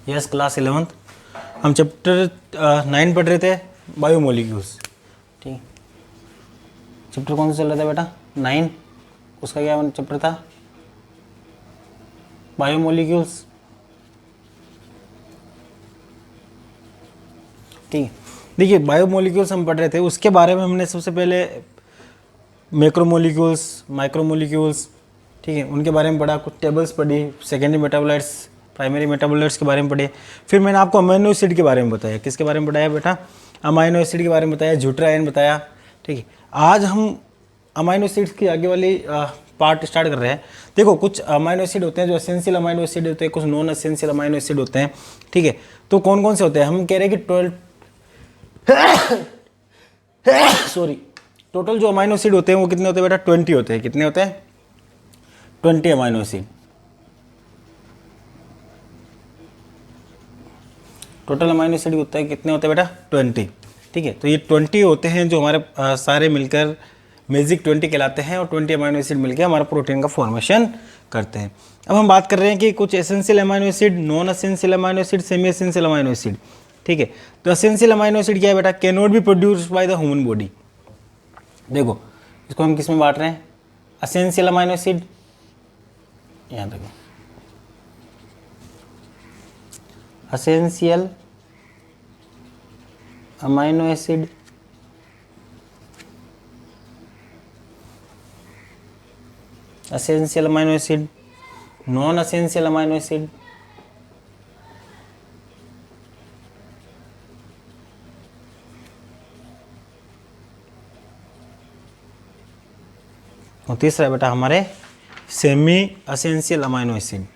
Yes class 11th हम chapter 9 पढ़ रहे थे बायोमोलिक्यूल्स। ठीक, चैप्टर कौन सा चल रहा था बेटा? 9। उसका क्या चैप्टर था? बायोमोलिक्यूल्स। ठीक है, देखिए बायोमोलिक्यूल्स हम पढ़ रहे थे, उसके बारे में हमने सबसे पहले मैक्रोमोलिक्यूल्स, माइक्रोमोलिक्यूल्स, ठीक है, उनके बारे में पढ़ा, कुछ टेबल्स पढ़ी, सेकेंडरी मेटाबोलाइट्स, प्राइमरी मेटाबोलाइट्स के बारे में पढ़े। फिर मैंने आपको अमीनो एसिड के बारे में बताया। किसके बारे में बताया बेटा? अमीनो एसिड के बारे में बताया, ज्यूट्रायन बताया। ठीक है, आज हम अमीनो एसिड्स की आगे वाली पार्ट स्टार्ट कर रहे हैं। देखो कुछ अमीनो एसिड होते हैं जो एसेंशियल अमीनो एसिड होते हैं, कुछ नॉन एसेंशियल अमीनो एसिड होते हैं। ठीक है, तो कौन कौन से होते हैं? हम कह रहे हैं कि 12 सॉरी, टोटल जो अमीनो एसिड होते हैं वो कितने होते हैं बेटा? 20 होते हैं। कितने होते हैं? 20 amino acid. Total amino acid होता है कितने होते हैं बेटा? 20। ठीक है, तो ये 20 होते हैं जो हमारे सारे मिलकर मैजिक 20 कहलाते हैं, और 20 अमीनो एसिड मिलकर हमारा प्रोटीन का फॉर्मेशन करते हैं। अब हम बात कर रहे हैं कि कुछ essential amino acid, non essential amino acid, semi essential amino acid. ठीक है, तो एसेंशियल अमीनो एसिड क्या है बेटा? Can not be produced by the human body. देखो इसको हम किस में बांट रहे हैं? एसेंशियल अमीनो एसिड, यहाँ देखो, essential amino acid, essential amino acid, non essential amino acid, और तीसरा है बेटा हमारे सेमी एसेंशियल अमीनो एसिड।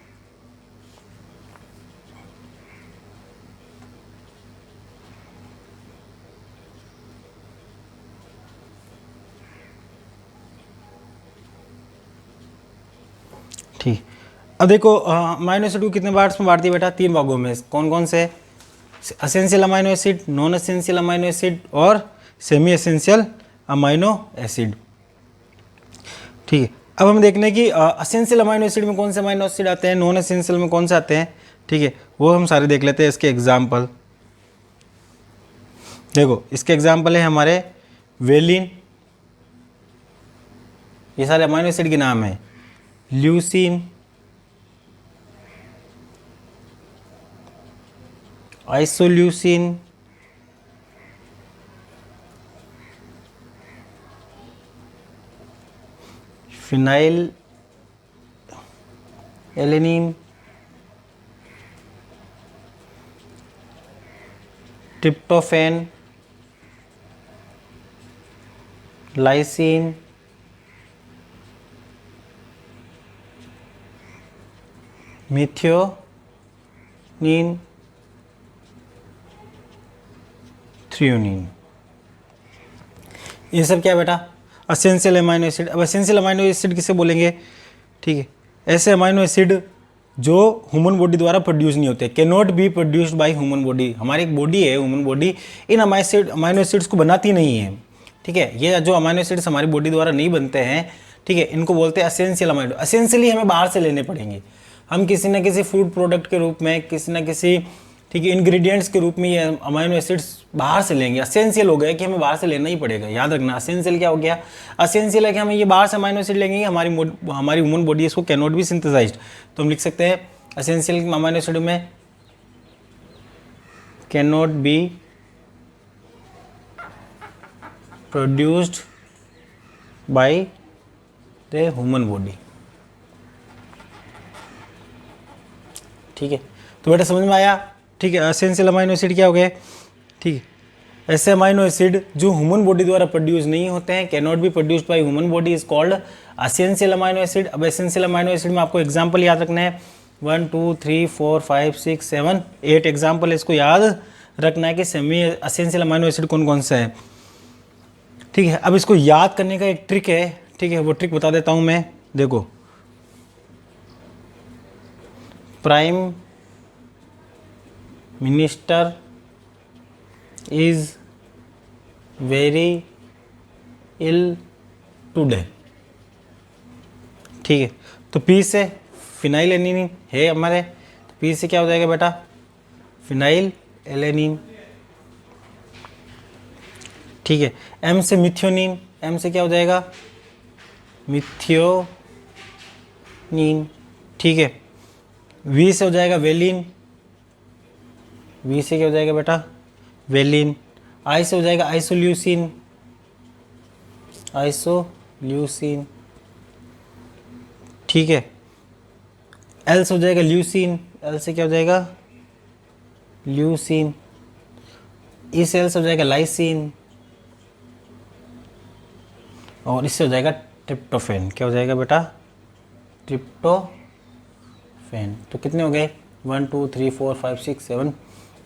ठीक, अब देखो अमीनो एसिड को कितने पार्ट्स में बांट दिया बेटा? 3 भागों में। कौन कौन से? Essential amino acid, non essential amino acid और सेमी एसेंशियल अमीनो एसिड। ठीक है, अब हम देखने की एसेंशियल अमीनो एसिड में कौन से अमीनो एसिड आते हैं, नॉन एसेंशियल में कौन से आते हैं। ठीक है, वो हम सारे देख लेते हैं। इसके एग्जाम्पल देखो, इसके एग्जाम्पल है हमारे वेलिन, ये सारे अमीनो एसिड के नाम है। Leucine, isoleucine, phenyl alanine, tryptophan, lysine, methionine, threonine. ये सब क्या बेटा? Essential amino acid. अब एसेंशियल अमीनो एसिड किसे बोलेंगे? ठीक है, ऐसे अमीनो एसिड जो ह्यूमन बॉडी द्वारा प्रोड्यूस नहीं होते, can not be produced by human body. हमारी एक बॉडी है, ह्यूमन बॉडी, इन अमीनो एसिड्स को बनाती नहीं है। ठीक है, ये जो अमीनो एसिड्स हमारी बॉडी द्वारा नहीं बनते हैं, ठीक है, इनको बोलते हैं एसेंशियल अमीनो। एसेंशियली हमें बाहर से लेने पड़ेंगे। हम किसी न किसी फूड प्रोडक्ट के रूप में, किसी न किसी, ठीक है, इंग्रेडिएंट्स के रूप में ये अमीनो एसिड्स बाहर से लेंगे। एसेंशियल हो गया कि हमें बाहर से लेना ही पड़ेगा। याद रखना, एसेंशियल क्या हो गया? एसेंशियल है कि हमें ये बाहर से अमीनो एसिड लेंगे, हमारी ह्यूमन बॉडी इसको कैन नॉट बी सिंथेसाइज्ड। तो हम लिख सकते हैं एसेंशियल अमीनो एसिड में can not be produced by the human body. ठीक है, तो बेटा समझ में आया? ठीक है, एसेंशियल अमीनो एसिड क्या हो गए? ठीक है, ऐसे अमीनो एसिड जो ह्यूमन बॉडी द्वारा प्रोड्यूस नहीं होते हैं, can not be produced by human body, is called essential amino acid. अब एसेंशियल अमीनो एसिड में आपको एग्जांपल याद रखना है। 1 2 3 4 5 6 7 8 एग्जांपल है, इसको याद रखना है कि सेमी एसेंशियल अमीनो एसिड कौन कौन सा है। ठीक है, अब इसको याद करने का एक ट्रिक है। ठीक है, वो ट्रिक बता देता हूँ मैं। देखो, prime minister is very ill today. ठीक है, तो पी से फिनाइल एनिलीन है हमारे, तो पी से क्या हो जाएगा बेटा? फिनाइल एलेनिन, ठीक है। एम से मिथ्योनिन, एम से क्या हो जाएगा, मिथ्योनिन, ठीक है। वी से हो जाएगा वेलिन, वी से क्या हो जाएगा बेटा, वेलिन। आई से हो जाएगा आइसोल्यूसिन, आइसोल्यूसिन, ठीक है। एल से हो जाएगा ल्यूसिन, एल से क्या हो जाएगा, ल्यूसिन। ई से एल से हो जाएगा लाइसिन, और इससे हो जाएगा ट्रिप्टोफेन, क्या हो जाएगा बेटा, ट्रिप्टोफेन। तो कितने हो गए, 1 2 3 4 5 6 7,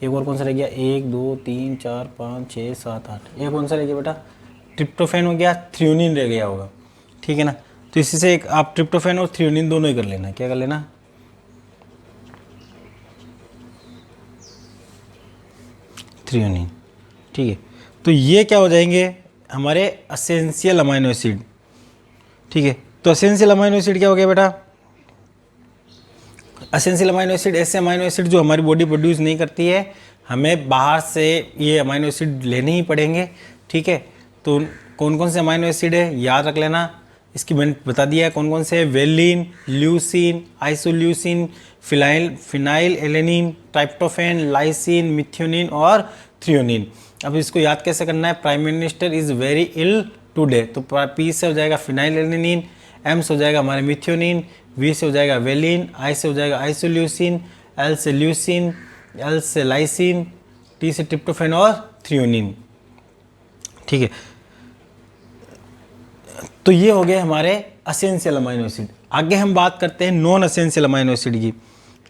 एक और कौन सा रह गया, 1 2 3 4 5 6 7 8, एक कौन सा रह गया बेटा, ट्रिप्टोफेन हो गया, थ्रियोनिन रह गया होगा, ठीक है ना। तो इसी से एक आप ट्रिप्टोफेन और थ्रियोनिन दोनों ही कर लेना, क्या कर लेना, थ्रियोनिन, ठीक है। तो ये क्या हो जाएंगे हमारे एसेंशियल अमाइनो एसिड, ठीक है। तो एसेंशियल अमाइनो एसिड क्या हो गया बेटा, एसेंशियल अमाइनो एसिड ऐसे अमाइनो एसिड जो हमारी बॉडी प्रोड्यूस नहीं करती है, हमें बाहर से ये अमाइनो एसिड लेने ही पड़ेंगे, ठीक है। तो कौन कौन से अमाइनो एसिड है याद रख लेना, इसकी मैंने बता दिया है कौन कौन से है, valine, leucine, isoleucine, phenylalanine, tryptophan, lysine, methionine और थ्रियोनिन। अब इसको याद कैसे करना है, prime minister is very ill today, तो पी से हो जाएगा फिनाइल एलेनिन, एम से हो जाएगा हमारे मिथ्योनिन, वी से हो जाएगा वेलिन, आई से हो जाएगा आइसोल्यूसिन, एल से ल्यूसिन, एल से लाइसिन, टी से ट्रिप्टोफेन और थ्रियोनिन, ठीक है। तो ये हो गए हमारे एसेंशियल अमाइनो एसिड। आगे हम बात करते हैं नॉन एसेंशियल अमाइनो एसिड की।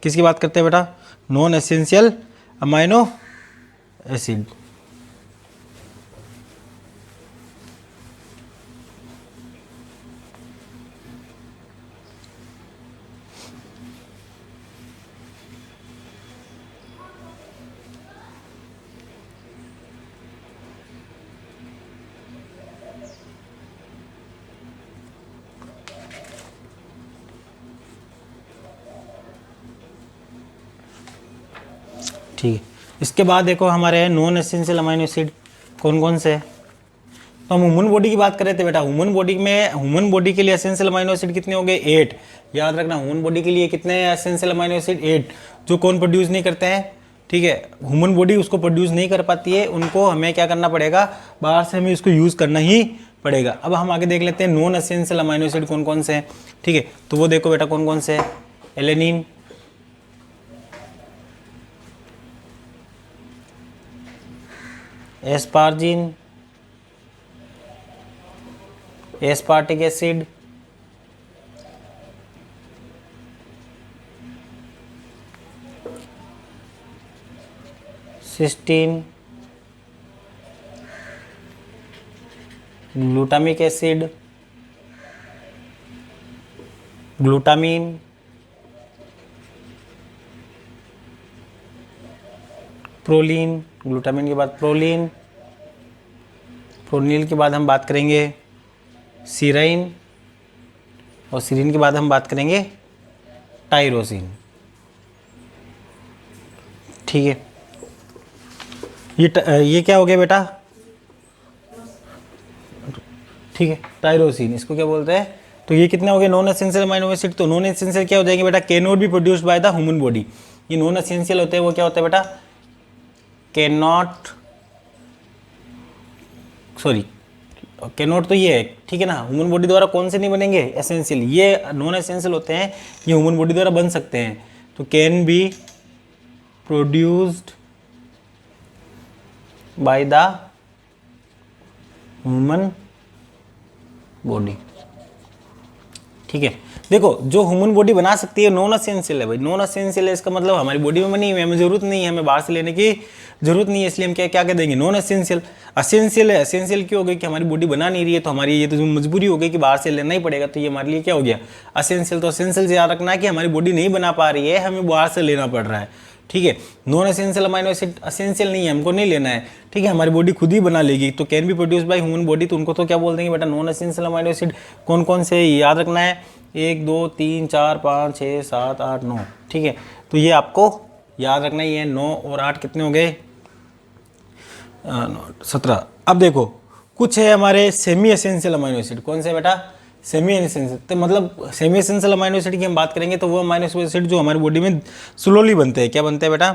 किसकी बात करते हैं बेटा, नॉन एसेंशियल अमाइनो एसिड। ठीक है, इसके बाद देखो हमारे नॉन एसेंशियल अमाइनो एसिड कौन कौन से हैं। तो हम ह्यूमन बॉडी की बात कर रहे थे बेटा, ह्यूमन बॉडी के लिए एसेंशियल अमाइनो एसिड कितने हो गए, 8। याद रखना ह्यूमन बॉडी के लिए कितने एसेंशियल अमाइनो एसिड, 8, जो कौन प्रोड्यूस नहीं करते हैं, ठीक है। ह्यूमन बॉडी उसको प्रोड्यूस नहीं कर पाती है, उनको हमें क्या करना पड़ेगा, बाहर से हमें इसको यूज़ करना ही पड़ेगा। अब हम आगे देख लेते हैं नॉन एसेंशियल अमाइनो एसिड कौन कौन से हैं, ठीक है। तो वो देखो बेटा कौन कौन से हैं, alanine, asparagine, aspartic acid, cysteine, glutamic acid, glutamine, proline, glutamine के बाद प्रोलीन, प्रोनिल के बाद हम बात करेंगे सीराइन, और सीरीन के बाद हम बात करेंगे टाइरोसिन, ठीक है। ये क्या हो गया बेटा, ठीक है, टाइरोसिन, इसको क्या बोलते हैं। तो ये कितने हो गए नॉन एसेंशियल अमाइनो एसिड। तो नॉन एसेंशियल क्या हो जाएंगे बेटा, can not be produced by the human body. ये नॉन एसेंशियल होते हैं, वो क्या होता है बेटा, कैन नॉट तो ये है, ठीक है ना। ह्यूमन बॉडी द्वारा कौन से नहीं बनेंगे, एसेंशियल। ये नॉन एसेंशियल होते हैं, ये ह्यूमन बॉडी द्वारा बन सकते हैं। तो can be produced by the human body, ठीक है। देखो जो ह्यूमन बॉडी बना सकती है नॉन एसेंशियल है भाई, नॉन एसेंशियल है, इसका मतलब हमारी बॉडी में बनी हुई है, हमें जरूरत नहीं है, हमें बाहर से लेने की जरूरत नहीं है, इसलिए हम क्या क्या कह देंगे, नॉन एसेंशियल। एसेंशियल है, एसेंशियल क्यों हो गई कि हमारी बॉडी बना नहीं रही है, तो हमारी ये तो मजबूरी हो गई कि बाहर से लेना ही पड़ेगा, तो ये हमारे लिए क्या हो गया, एसेंशियल। तो एसेंशियल से याद रखना है कि हमारी बॉडी नहीं बना पा रही है, हमें बाहर से लेना पड़ रहा है, ठीक है। Non essential amino acid essential नहीं है, हमको नहीं लेना है, ठीक है, हमारी बॉडी खुद ही बना लेगी। तो can be produce by human body, तो उनको तो क्या बोल देंगे बेटा, नॉन एसेंशियल अमाइनो एसिड। कौन कौन से याद रखना है, 1 2 3 4 5 6 7 8 9, ठीक है। तो ये आपको याद रखना ये 9 और 8 कितने हो गए, 17। अब देखो कुछ है हमारे सेमी एसेंशियल अमाइनो एसिड। कौन से बेटा, सेमी एसेंशियल। तो मतलब सेमी एसेंशियल अमाइनो एसिड की हम बात करेंगे तो वो अमाइनो एसिड जो हमारी बॉडी में स्लोली बनते हैं। क्या बनते हैं बेटा,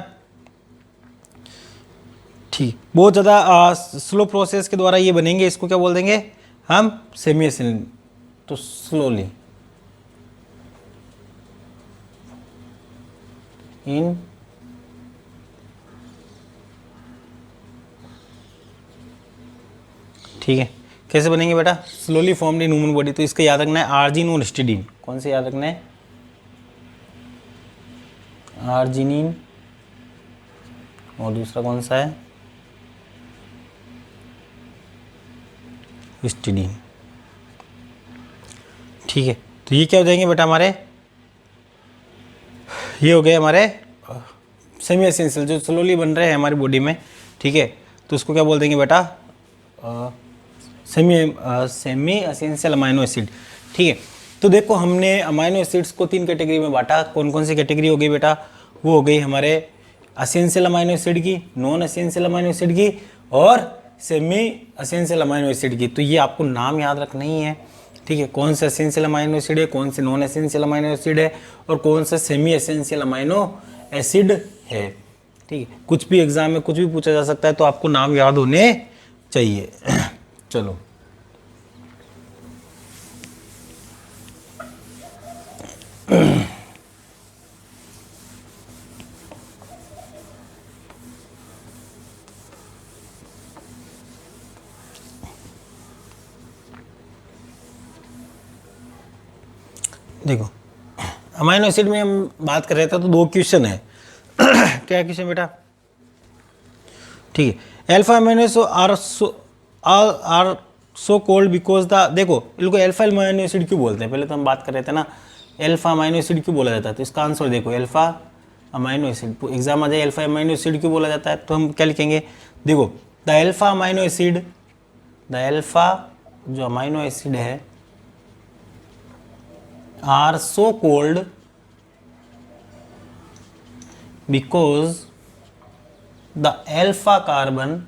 ठीक, बहुत ज़्यादा स्लो प्रोसेस के द्वारा ये बनेंगे, इसको क्या बोल देंगे हम, सेमी एसेंशियल। तो स्लोली इन ठीक है, कैसे बनेंगे बेटा, slowly formed in human body. तो इसका याद रखना है आर्जिन और हिस्टिडीन। कौन से याद रखना है, आर्जिनिन, और दूसरा कौन सा है, हिस्टिडीन। ठीक है, तो ये क्या हो जाएंगे बेटा हमारे, ये हो गए हमारे सेमी एसेंशियल जो स्लोली बन रहे हैं हमारी बॉडी में। ठीक है, तो उसको क्या बोल देंगे बेटा, सेमी एसेंशियल अमाइनो एसिड। ठीक है, तो देखो हमने अमाइनो एसिड्स को 3 कैटेगरी में बांटा। कौन कौन सी कैटेगरी हो गई बेटा, वो हो गई हमारे एसेंशियल अमाइनो एसिड की, नॉन एसेंशियल अमाइनो एसिड की, और सेमी एसेंशियल अमाइनो एसिड की। तो ये आपको नाम याद रखना ही है। ठीक है, कौन सा एसेंशियल अमाइनो एसिड है, कौन से नॉन एसेंशियल अमाइनो एसिड है, और कौन सा सेमी एसेंशियल अमाइनो एसिड है। ठीक है, कुछ भी एग्जाम में कुछ भी पूछा जा सकता है, तो आपको नाम याद होने चाहिए। चलो, देखो अमाइनो एसिड में हम बात कर रहे थे तो 2 क्वेश्चन है। क्या क्वेश्चन बेटा, ठीक है, alpha amino acid are so called because the, देखो इनको अल्फा अमाइनो एसिड क्यों बोलते हैं, पहले तो हम बात कर रहे थे ना, अल्फा अमाइनो एसिड क्यों बोला जाता है। तो इसका आंसर देखो, अल्फा अमाइनो एसिड, एग्जाम आ जाए अल्फा अमाइनो एसिड क्यों बोला जाता है, तो हम क्या लिखेंगे, देखो the alpha amino acid, the alpha जो अमाइनो एसिड है are so called because the alpha carbon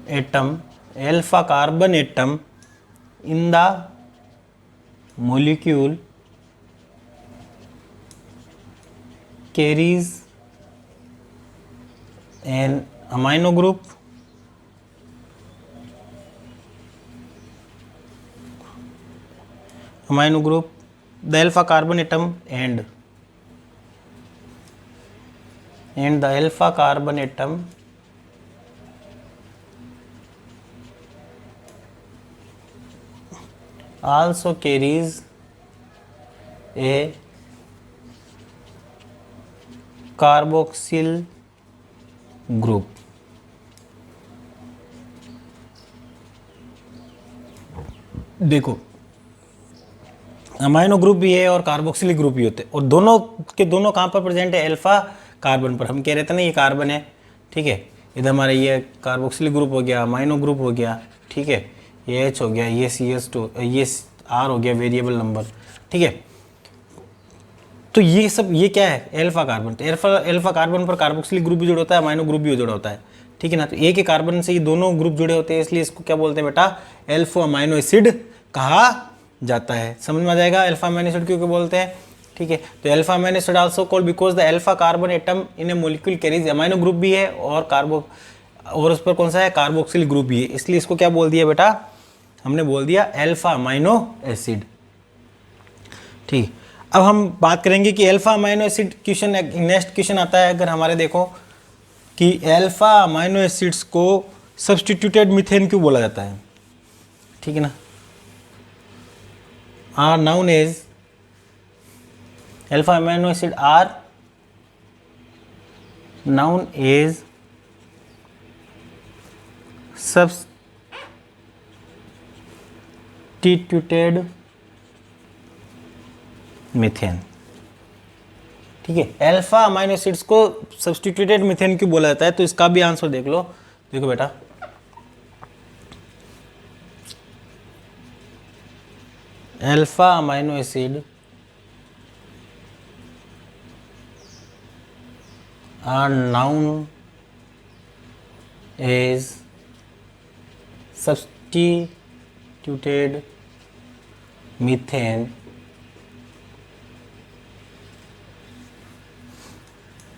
atom in the molecule carries an amino group the alpha carbon atom and the alpha carbon atom also carries a carboxyl group। देखो amino group भी है और carboxylic group भी होते हैं, और दोनों के दोनों कहाँ पर प्रेजेंट है, अल्फा कार्बन पर। हम कह रहे थे ना ये कार्बन है, ठीक है, इधर हमारा ये कार्बोक्सिलिक ग्रुप हो गया, अमाइनो ग्रुप हो गया, ठीक है, ये H हो गया, ये CH2, ये R हो गया वेरिएबल नंबर। ठीक है, तो ये सब ये क्या है, अल्फा कार्बन। तो अल्फा कार्बन पर कार्बोक्सिलिक ग्रुप भी जुड़ा होता है, अमाइनो ग्रुप भी जुड़ा होता है। ठीक है ना, तो एक ही कार्बन से ये दोनों ग्रुप जुड़े होते हैं, इसलिए इसको क्या बोलते हैं बेटा, अल्फा अमाइनो एसिड कहा जाता है। समझ में आ जाएगा अल्फा अमाइनो एसिड क्यों बोलते हैं। ठीक है, तो alpha amino acid also called because the alpha carbon atom in A molecule carries, amino group भी है और उस पर कौन सा है, कार्बोक्सिल ग्रुप भी है, इसलिए इसको क्या बोल दिया बेटा, हमने बोल दिया अल्फा अमाइनो एसिड। ठीक, अब हम बात करेंगे कि alpha amino acid question, next question आता है अगर हमारे, देखो कि अल्फा अमाइनो एसिड्स को सब्स्टिट्यूटेड मीथेन क्यों बोला जाता है। ठीक है ना, are known as alpha amino acid are known as substituted methane. ठीक है, अल्फा अमाइनो एसिड्स को सब्स्टिट्यूटेड मीथेन क्यों बोला जाता है, तो इसका भी आंसर देख लो। देखो बेटा, alpha amino acid are known as substituted methane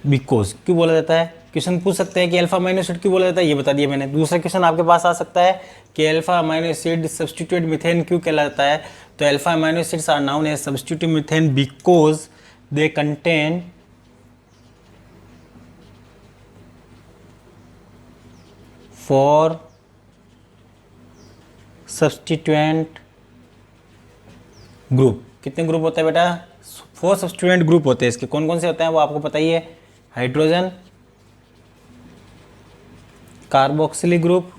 because. क्यों बोला जाता है? क्वेश्चन पूछ सकते हैं कि अल्फा अमाइनो एसिड क्यों बोला जाता है, ये बता दिया मैंने। दूसरा क्वेश्चन आपके पास आ सकता है कि alpha amino acid substituted methane क्यों कहलाता है, तो alpha amino acids are known as substituted methane because they contain four substituent group. कितने ग्रुप होते हैं बेटा? 4 सब्स्टिट्यूएंट ग्रुप होते हैं इसके। कौन कौन से होते हैं वो आपको पता ही है। Hydrogen, carboxylic group,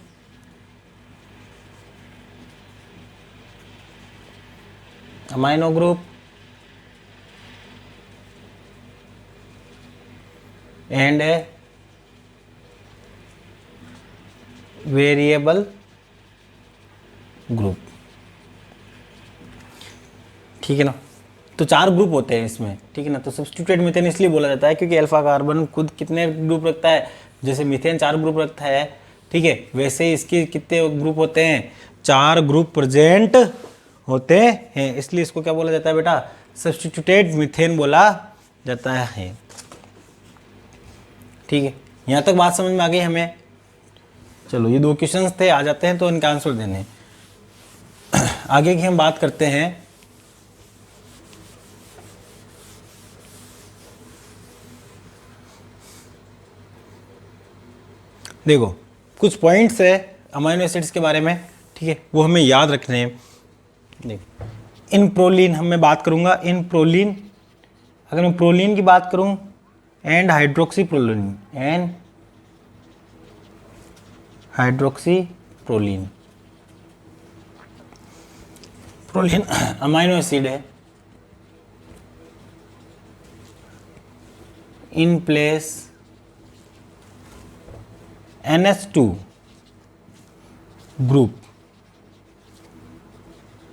amino group and a variable group. ठीक है ना? तो 4 ग्रुप होते हैं इसमें, ठीक है ना। तो सब्स्टिट्यूटेड मीथेन इसलिए बोला जाता है क्योंकि अल्फा कार्बन खुद कितने ग्रुप रखता है, जैसे मीथेन 4 ग्रुप रखता है, ठीक है, वैसे ही इसके कितने ग्रुप होते हैं? 4 ग्रुप प्रेजेंट होते हैं, इसलिए इसको क्या बोला जाता है बेटा? सब्स्टिट्यूटेड मीथेन बोला जाता है। ठीक है, यहाँ तक बात समझ में आ गई हमें। चलो ये 2 क्वेश्चंस थे, आ जाते हैं तो इनका आंसर देने। आगे की हम बात करते हैं। देखो कुछ पॉइंट्स है अमाइनो एसिड्स के बारे में, ठीक है, वो हमें याद रखने हैं। देखो इन प्रोलीन हम मैं बात करूंगा, इन प्रोलीन, अगर मैं प्रोलीन की बात करूं, and hydroxyproline, and hydroxyproline. Proline amino acid है, in place NH2 group,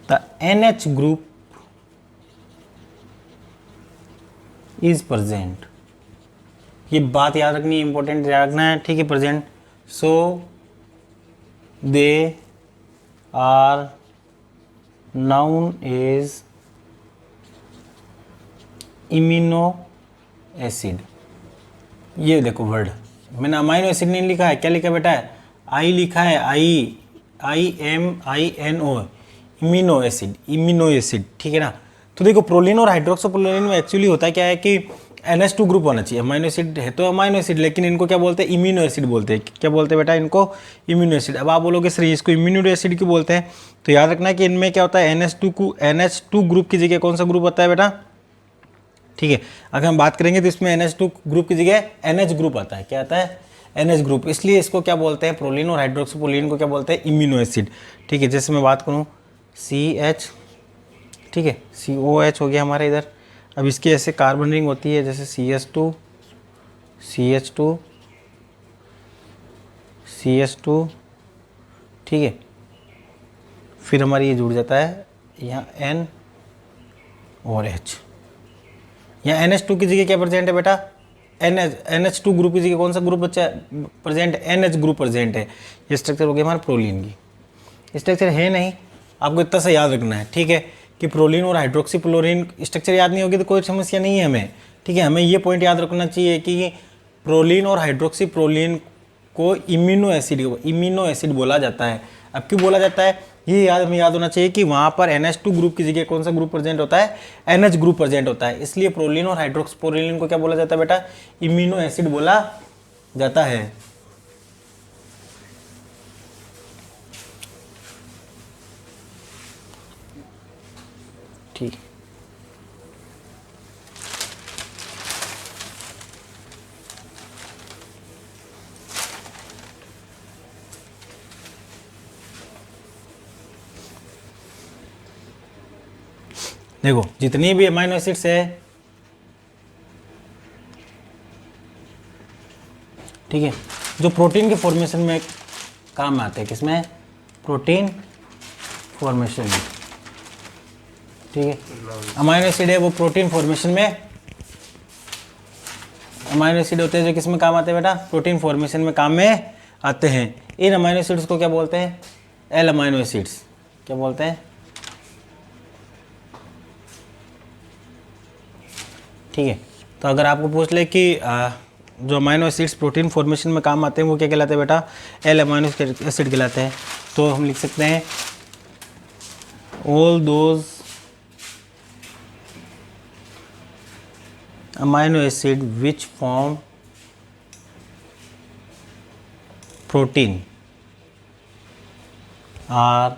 the NH group is present। ये बात याद रखनी है, इंपॉर्टेंट याद रखना है, ठीक है, present. So they are known as immuno acid. ये देखो वर्ड, मैंने अमाइनो एसिड नहीं लिखा है, क्या लिखा है बेटा? आई लिखा है, IMINO, immuno acid, immuno acid, ठीक है ना। तो देखो प्रोलीन और हाइड्रोक्सोप्रोलीन में एक्चुअली होता है क्या है कि NH2 ग्रुप होना चाहिए। अमाइनो एसिड है तो अमाइनो एसिड, लेकिन इनको क्या बोलते हैं? इम्यूनो एसिड बोलते हैं। क्या बोलते हैं बेटा? इनको इम्यूनो एसिड। अब आप बोलोगे सर इसको इम्यूनो एसिड क्यों बोलते हैं? तो याद रखना है कि इनमें क्या होता है, NH2 ग्रुप की जगह कौन सा ग्रुप होता है बेटा? ठीक है, अगर हम बात करेंगे तो इसमें NH2 ग्रुप की जगह NH ग्रुप आता है। क्या आता है? NH group. इसलिए इसको क्या बोलते हैं? प्रोलीन और हाइड्रोक्सोप्रोलीन को क्या बोलते हैं? Immuno acid. ठीक है, जैसे मैं बात करूँ CH, ठीक है, COH हो गया हमारे इधर। अब इसकी ऐसे कार्बन रिंग होती है, जैसे CH2, CH2, CH2, ठीक है, फिर हमारी ये जुड़ जाता है यहाँ N और H। यहाँ NH2 की जगह क्या प्रेजेंट है बेटा? NH2 ग्रुप की जगह कौन सा ग्रुप बच्चा प्रेजेंट? NH ग्रुप प्रेजेंट है। ये स्ट्रक्चर हो गया हमारा प्रोलीन की। स्ट्रक्चर है नहीं, आपको इतना सा याद रखना है, ठीक है, कि प्रोलीन और हाइड्रोक्सी प्रोलीन स्ट्रक्चर याद नहीं होगी तो कोई समस्या नहीं है हमें, ठीक है। हमें ये पॉइंट याद रखना चाहिए कि प्रोलीन और हाइड्रोक्सी प्रोलीन को इम्यूनो एसिड बोला जाता है। अब क्यों बोला जाता है ये हमें याद होना चाहिए कि वहाँ पर NH2 ग्रुप की जगह कौन सा ग्रुप प्रेजेंट होता है? NH ग्रुप प्रेजेंट होता है। इसलिए प्रोलीन और हाइड्रोक्सोप्रोलीन को क्या बोला जाता है बेटा? इम्यूनो एसिड बोला जाता है। ठीक, देखो जितनी भी अमाइनो एसिड्स है, ठीक है, जो प्रोटीन के फॉर्मेशन में काम आते हैं, किसमें? प्रोटीन फॉर्मेशन में, ठीक है। अमाइनो एसिड है वो प्रोटीन फॉर्मेशन में अमाइनो एसिड होते हैं जो किस में काम आते हैं बेटा, प्रोटीन फॉर्मेशन में काम में आते हैं। इन अमाइनो एसिड्स को क्या बोलते हैं, एल अमाइनो एसिड्स। क्या बोलते हैं, ठीक है। तो अगर आपको पूछ ले कि जो अमाइनो एसिड्स प्रोटीन फॉर्मेशन में काम आते हैं वो क्या कहलाते हैं बेटा, एल अमाइनो एसिड कहलाते हैं। तो हम लिख सकते हैं all those amino acid which form protein are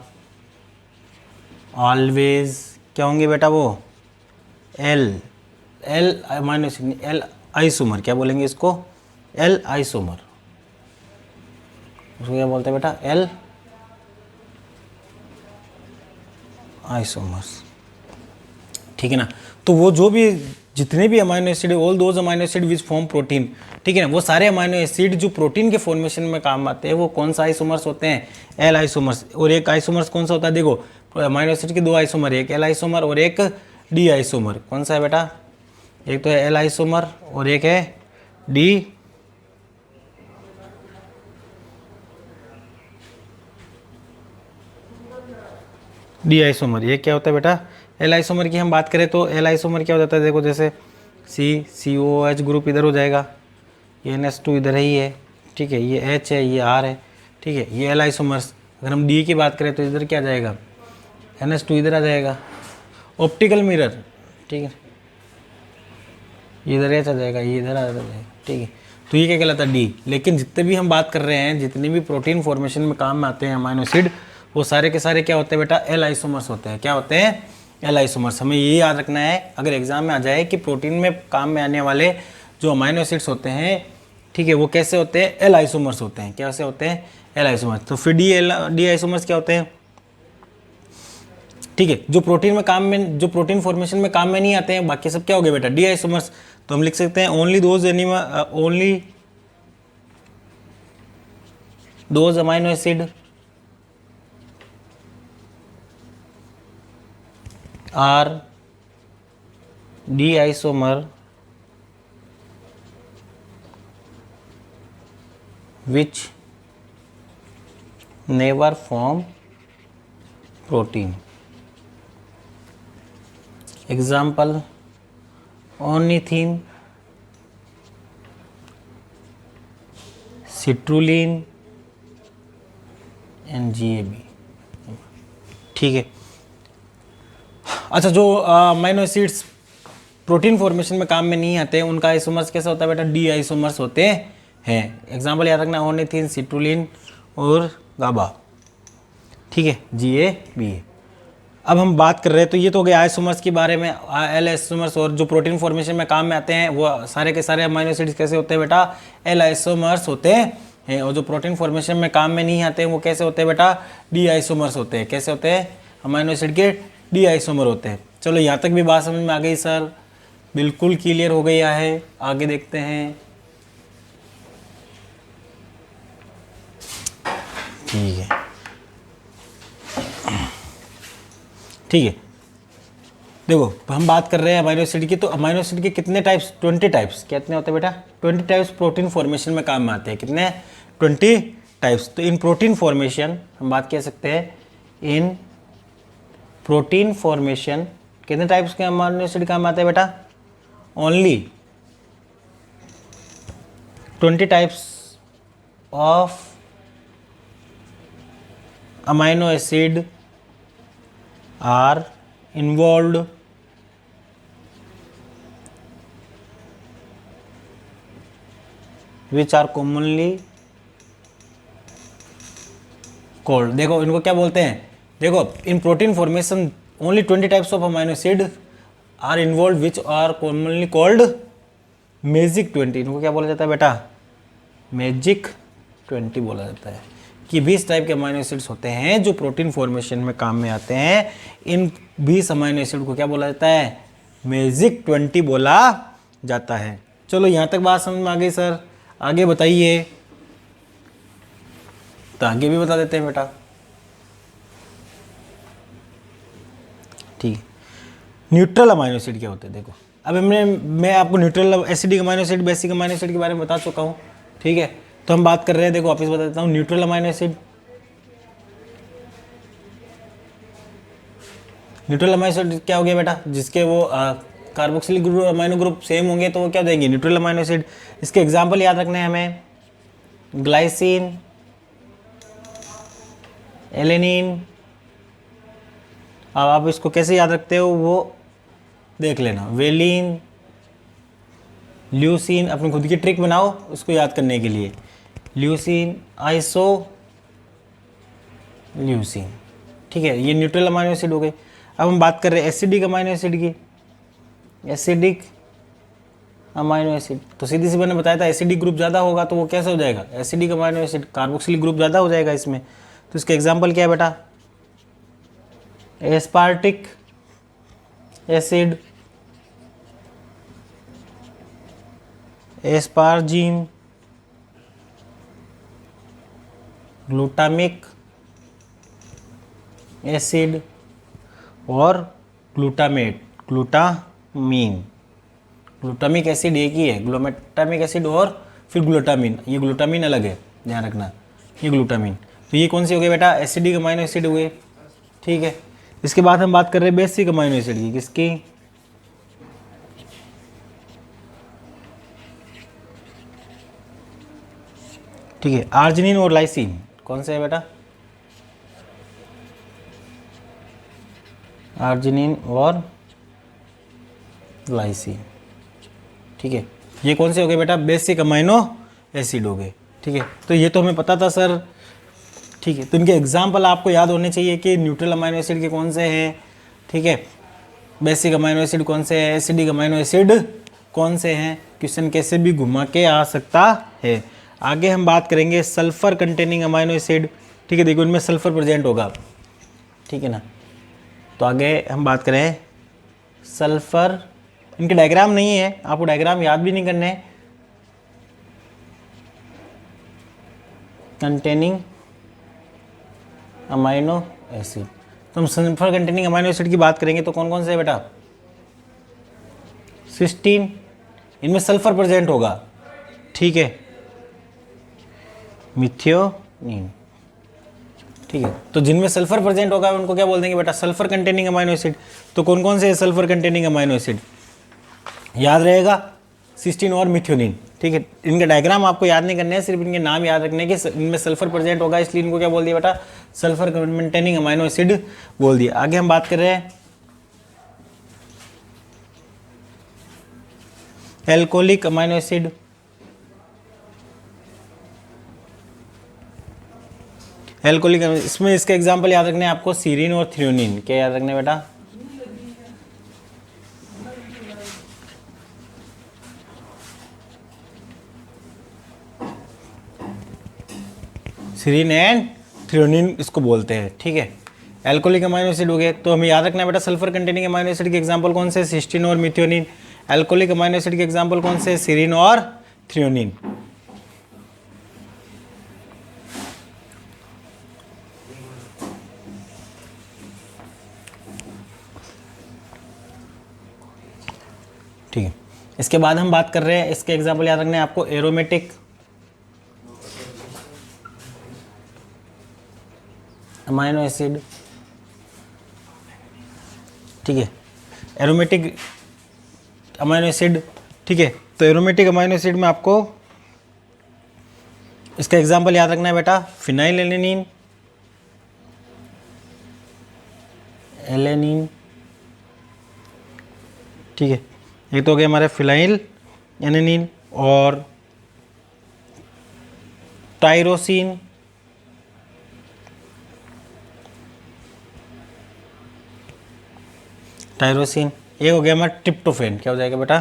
always क्या होंगे बेटा, वो L amino acid, L isomer. क्या बोलेंगे इसको, एल आइसोमर। उसको क्या बोलते हैं बेटा, एल आइसोमर्स, ठीक है ना। तो वो जो भी जितने भी amino acid, all those amino acid which form protein, ठीक है ना, वो सारे अमाइनो एसिड जो प्रोटीन के फॉर्मेशन में काम आते हैं वो कौन सा आइसोमर्स होते हैं, एल आइसोमर्स। और एक आइसोमर्स कौन सा होता है, देखो अमाइनो एसिड के दो आइसोमर, एक एल आइसोमर और एक डी आइसोमर। कौन सा है बेटा, एक तो है एल आइसोमर और एक है डी आइसोमर। ये क्या होता है बेटा, एल आइसोमर की हम बात करें तो एल आइसोमर क्या हो जाता है, देखो जैसे COOH ग्रुप इधर हो जाएगा, ये NH2 इधर ही है, ठीक है, ये H है, ये R है, ठीक है, ये एल आइसोमर्स। अगर हम डी की बात करें तो इधर क्या आ जाएगा, NH2 इधर आ जाएगा। ऑप्टिकल मिरर, ठीक है, ये इधर H आ जाएगा, ये इधर आ जाएगा, ठीक है। तो ये क्या कहलाता है, डी। लेकिन जितने भी हम बात कर रहे हैं, जितने भी प्रोटीन फॉर्मेशन में काम में आते हैं अमाइनो एसिड, वो सारे के सारे क्या होते हैं बेटा, एल आइसोमर्स होते हैं। क्या होते हैं, एल आइसोमर्स। हमें ये याद रखना है अगर एग्जाम में आ जाए कि प्रोटीन में काम में आने वाले जो अमाइनो एसिड्स होते हैं, ठीक है, वो कैसे होते हैं, एल आइसोमर्स होते हैं। कैसे होते हैं, एल आइसोमर्स। तो फिर डी आइसोमर्स क्या होते हैं, ठीक है, जो प्रोटीन में काम में, जो प्रोटीन फॉर्मेशन में काम में नहीं आते हैं, बाकी सब क्या हो गए बेटा, डी आइसोमर्स। तो हम लिख सकते हैं only those amino acid R D isomer which never form protein. Example, ornithine, citrulline and GAB, ठीक है। अच्छा, जो अमाइनो एसिड्स प्रोटीन फॉर्मेशन में काम में नहीं आते हैं उनका आइसोमर्स कैसा होता है बेटा, डी आइसोमर्स होते हैं। एग्जाम्पल याद रखना, ऑर्निथिन, सिट्रुलिन और गाबा, ठीक है, GAB। अब हम बात कर रहे हैं, तो ये तो हो गया आइसोमर्स के बारे में, एल आइसोमर्स। और जो प्रोटीन फॉर्मेशन में काम में आते हैं वो सारे के सारे अमाइनो एसिड्स कैसे होते हैं बेटा, एल आइसोमर्स होते हैं। और जो प्रोटीन फॉर्मेशन में काम में नहीं आते हैं वो कैसे होते हैं बेटा, डी आइसोमर्स होते हैं। कैसे होते हैं, अमाइनो एसिड के डी आइसोमर होते हैं। चलो यहाँ तक भी बात समझ में आ गई सर, बिल्कुल क्लियर हो गया है। आगे देखते हैं, ठीक है, ठीक है। देखो हम बात कर रहे हैं अमाइनो एसिड की, तो अमाइनो एसिड के कितने टाइप्स, 20 टाइप्स। कितने होते हैं बेटा, 20 टाइप्स प्रोटीन फॉर्मेशन में काम में आते हैं। कितने, 20 टाइप्स। तो इन प्रोटीन फॉर्मेशन हम बात कह सकते हैं, इन प्रोटीन फॉर्मेशन कितने टाइप्स के अमाइनो एसिड काम आते हैं बेटा, only 20 types of amino acid are involved which are commonly called। देखो इनको क्या बोलते हैं, देखो in protein formation only 20 types of amino acid are involve which are commonly called magic 20। इनको क्या बोला जाता है बेटा, मैजिक 20 बोला जाता है। कि 20 टाइप के अमाइनो एसिड्स होते हैं जो प्रोटीन फॉर्मेशन में काम में आते हैं। इन 20 अमाइनो एसिड को क्या बोला जाता है, मैजिक 20 बोला जाता है। चलो यहाँ तक बात समझ में आ गई सर, आगे बताइए। तो आगे भी बता देते हैं बेटा, ठीक। न्यूट्रल अमाइनो एसिड क्या होते हैं, देखो अब मैं आपको neutral acidic amino acid, basic amino acid के बारे में बता चुका हूँ, ठीक है। तो हम बात कर रहे हैं, देखो वापस बता देता हूँ, neutral amino acid. Neutral amino acid क्या हो गया बेटा, जिसके वो carboxylic group amino group same होंगे तो वो क्या देंगे, न्यूट्रल अमाइनो एसिड। इसके एग्जाम्पल याद रखने हैं हमें, ग्लाइसिन, एलेनिन। अब आप इसको कैसे याद रखते हो वो देख लेना, वेलिन, ल्यूसीन, अपनी खुद की ट्रिक बनाओ उसको याद करने के लिए, ल्यूसीन, आइसो ल्यूसीन, ठीक है। ये न्यूट्रल अमाइनो एसिड हो गए। अब हम बात कर रहे हैं एसिडिक अमाइनो एसिड की। एसिडिक अमाइनो एसिड, तो सीधी सी मैंने बताया था एसिडिक ग्रुप ज़्यादा होगा तो वो कैसे हो जाएगा, acidic amino acid, carboxylic group ज़्यादा हो जाएगा इसमें। तो इसका एग्जाम्पल क्या है बेटा, aspartic acid, asparagine, glutamic acid और ग्लूटामेट, ग्लूटामीन। ग्लूटामिक एसिड एक ही है, ग्लूटामिक एसिड और फिर ग्लूटामीन, ये ग्लूटामीन अलग है, ध्यान रखना, ये ग्लूटामीन। तो ये कौन सी हो गई बेटा, एसिडिक अमाइनो एसिड हुए, ठीक है। इसके बाद हम बात कर रहे हैं बेसिक अमाइनो एसिड की, किसकी, ठीक है, आर्जिनिन और लाइसिन। कौन से है बेटा, आर्जिनिन और लाइसिन, ठीक है। ये कौन से हो गए बेटा, बेसिक अमाइनो एसिड हो गए, ठीक है। तो ये तो हमें पता था सर, ठीक है। तो इनके एग्जाम्पल आपको याद होने चाहिए कि न्यूट्रल अमाइनो एसिड के कौन से हैं, ठीक है, बेसिक अमाइनो एसिड कौन से हैं, एसिडिक अमाइनो एसिड कौन से हैं। क्वेश्चन कैसे भी घुमा के आ सकता है। आगे हम बात करेंगे सल्फर कंटेनिंग अमाइनो एसिड, ठीक है। देखो इनमें सल्फर प्रेजेंट होगा, ठीक है ना। तो आगे हम बात करें सल्फर, इनके डायग्राम नहीं है, आपको डायग्राम याद भी नहीं करने, कंटेनिंग अमाइनो एसिड। तो हम सल्फर कंटेनिंग अमाइनो एसिड की बात करेंगे तो कौन कौन से है बेटा, सिस्टीन, इनमें सल्फर प्रेजेंट होगा, ठीक है, मिथियोनिन, ठीक है। तो जिनमें सल्फर प्रेजेंट होगा उनको क्या बोल देंगे बेटा, सल्फर कंटेनिंग अमाइनो एसिड। तो कौन कौन से है सल्फर कंटेनिंग अमाइनो एसिड, याद रहेगा, सिस्टीन और मिथियोनिन, ठीक है। इनका डायग्राम आपको याद नहीं करने हैं, सिर्फ इनके नाम याद रखने के, इनमें सल्फर प्रेजेंट होगा इसलिए इनको क्या बोल दिया बेटा, सल्फर कंटेनिंग अमाइनो एसिड बोल दिया। आगे हम बात कर रहे हैं एल्कोहलिक अमाइनो एसिड। एल्कोहलिक, इसमें इसका एग्जांपल याद रखने हैं आपको, सीरीन और थ्रियोनिन। क्या याद रखने बेटा, सीरीन एंड थ्रियोनिन इसको बोलते हैं, ठीक है। एल्कोहलिक अमाइनो एसिड हो गए, तो हमें याद रखना है बेटा सल्फर कंटेनिंग अमाइनो एसिड के एग्जांपल कौन से, सिस्टीन और मिथियोनिन। एल्कोहलिक अमाइनो एसिड के एग्जांपल कौन से, सीरीन और थ्रियोनिन। ठीक है। इसके बाद हम बात कर रहे हैं, इसके एग्जांपल याद रखने हैं आपको, एरोमेटिक अमाइनो एसिड, ठीक है, एरोमेटिक अमाइनो एसिड, ठीक है। तो एरोमेटिक अमाइनो एसिड में आपको इसका एग्जांपल याद रखना है बेटा, फिनाइल एलेनिन, एलेनिन, ठीक है। ये तो हो गया हमारे फिनाइल एलेनिन और टायरोसिन, टायरोसिन। ये हो गया हमारा ट्रिप्टोफैन, क्या हो जाएगा बेटा,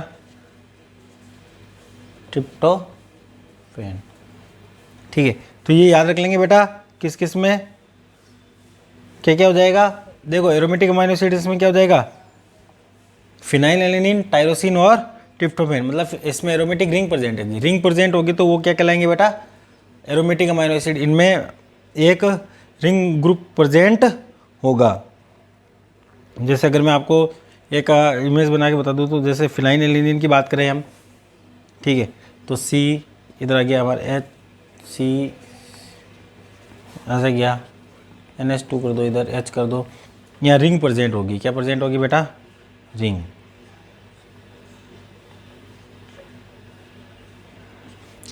ट्रिप्टोफैन, ठीक है। तो ये याद रख लेंगे बेटा, किस किस में क्या क्या हो जाएगा। देखो एरोमेटिक अमाइनो एसिड इसमें क्या हो जाएगा, फिनाइल एलेनिन, टायरोसिन और ट्रिप्टोफैन, मतलब इसमें एरोमेटिक रिंग प्रेजेंट है। रिंग प्रेजेंट होगी तो वो क्या कहलाएंगे बेटा, एरोमेटिक अमाइनो एसिड। इनमें एक रिंग ग्रुप प्रेजेंट होगा। जैसे अगर मैं आपको एक इमेज बना के बता दूँ तो जैसे फिनाइल एलिनिन की बात करें हम, ठीक है, तो C इधर आ गया हमारा HC ऐसा गया, NH2 कर दो, इधर H कर दो, यहाँ रिंग प्रेजेंट होगी। क्या प्रेजेंट होगी बेटा? रिंग।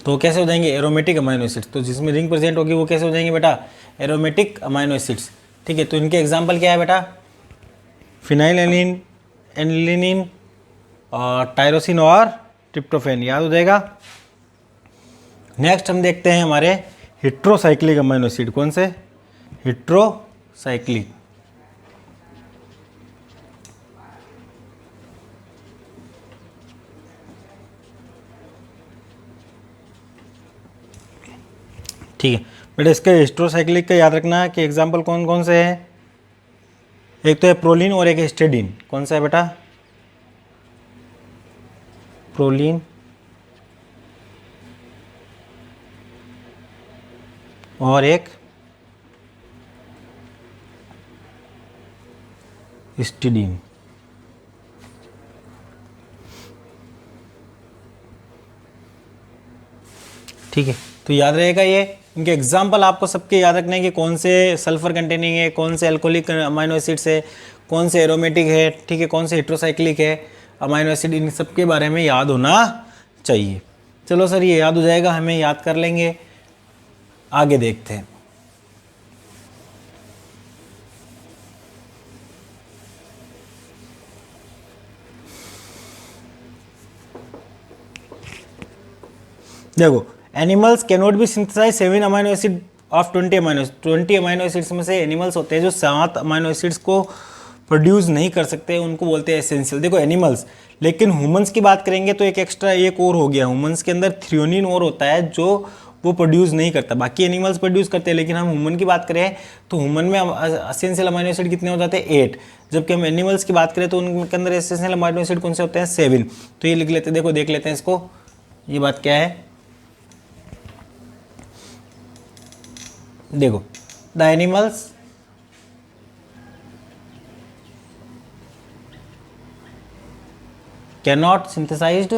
तो कैसे हो जाएंगे? Aromatic amino acids. तो जिसमें रिंग प्रेजेंट होगी वो कैसे हो जाएंगे बेटा? Aromatic amino acids. ठीक है, तो इनके एग्जाम्पल क्या है बेटा? फिनाइल एलिनिन और टायरोसिन और ट्रिप्टोफैन, याद हो जाएगा। नेक्स्ट हम देखते हैं हमारे हेट्रोसाइक्लिक अमाइनो एसिड। कौन से? हेट्रोसाइक्लिक। ठीक है बेटा, इसके हेट्रोसाइक्लिक का याद रखना कि एग्जाम्पल कौन कौन से हैं। एक तो है प्रोलिन और एक है स्टेडिन। कौन सा है बेटा? प्रोलिन और एक स्टेडिन। ठीक है, तो याद रहेगा ये। इनके एग्जाम्पल आपको सबके याद रखने हैं कि कौन से सल्फर कंटेनिंग है, कौन से अल्कोहलिक अमाइनो एसिड्स है, कौन से एरोमेटिक है, ठीक है, कौन से हेट्रोसाइक्लिक है अमाइनो एसिड, इन सब के बारे में याद होना चाहिए। चलो सर ये याद हो जाएगा, हमें याद कर लेंगे। आगे देखते हैं। देखो, animals cannot be synthesize 7 amino acid of 20 amino acids में से एनिमल्स होते हैं जो 7 अमाइनो एसिड्स को प्रोड्यूस नहीं कर सकते, उनको बोलते हैं एसेंशियल। देखो एनिमल्स, लेकिन ह्यूमंस की बात करेंगे तो एक एक्स्ट्रा एक और हो गया, ह्यूमंस के अंदर थ्रियोनिन और होता है जो वो प्रोड्यूस नहीं करता। बाकी एनिमल्स प्रोड्यूस करते हैं, लेकिन हम ह्यूमन की बात करें तो ह्यूमन में एसेंशियल अमाइनो एसिड कितने हो जाते हैं? 8। जबकि हम एनिमल्स की बात करें तो उनके अंदर एसेंशियल अमाइनो एसिड कौन से होते हैं? 7। तो ये लिख लेते हैं, देखो देख लेते हैं इसको, ये बात क्या है। देखो, the animals cannot synthesized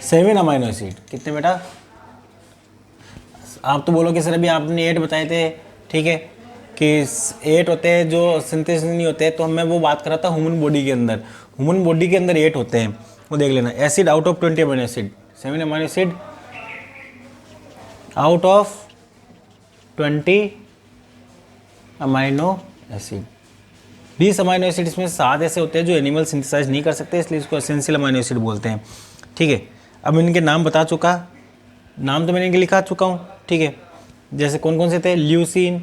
7 amino acid. कितने बेटा? आप तो बोलोगे सर अभी आपने 8 बताए थे, ठीक है, कि 8 होते हैं जो सिंथेसिस नहीं होते, तो मैं वो बात कर रहा था ह्यूमन बॉडी के अंदर। ह्यूमन बॉडी के अंदर 8 होते हैं, वो देख लेना। Acid out of 20 amino acid, 7 amino acid out of 20 amino acid. 20 amino acid इसमें 7 ऐसे होते हैं जो एनिमल सिंथेसाइज नहीं कर सकते, इसलिए इसको एसेंशियल अमाइनो एसिड बोलते हैं। ठीक है, अब इनके नाम बता चुका, नाम तो मैंने इनके लिखा चुका हूँ, ठीक है। जैसे कौन कौन से थे? ल्यूसीन,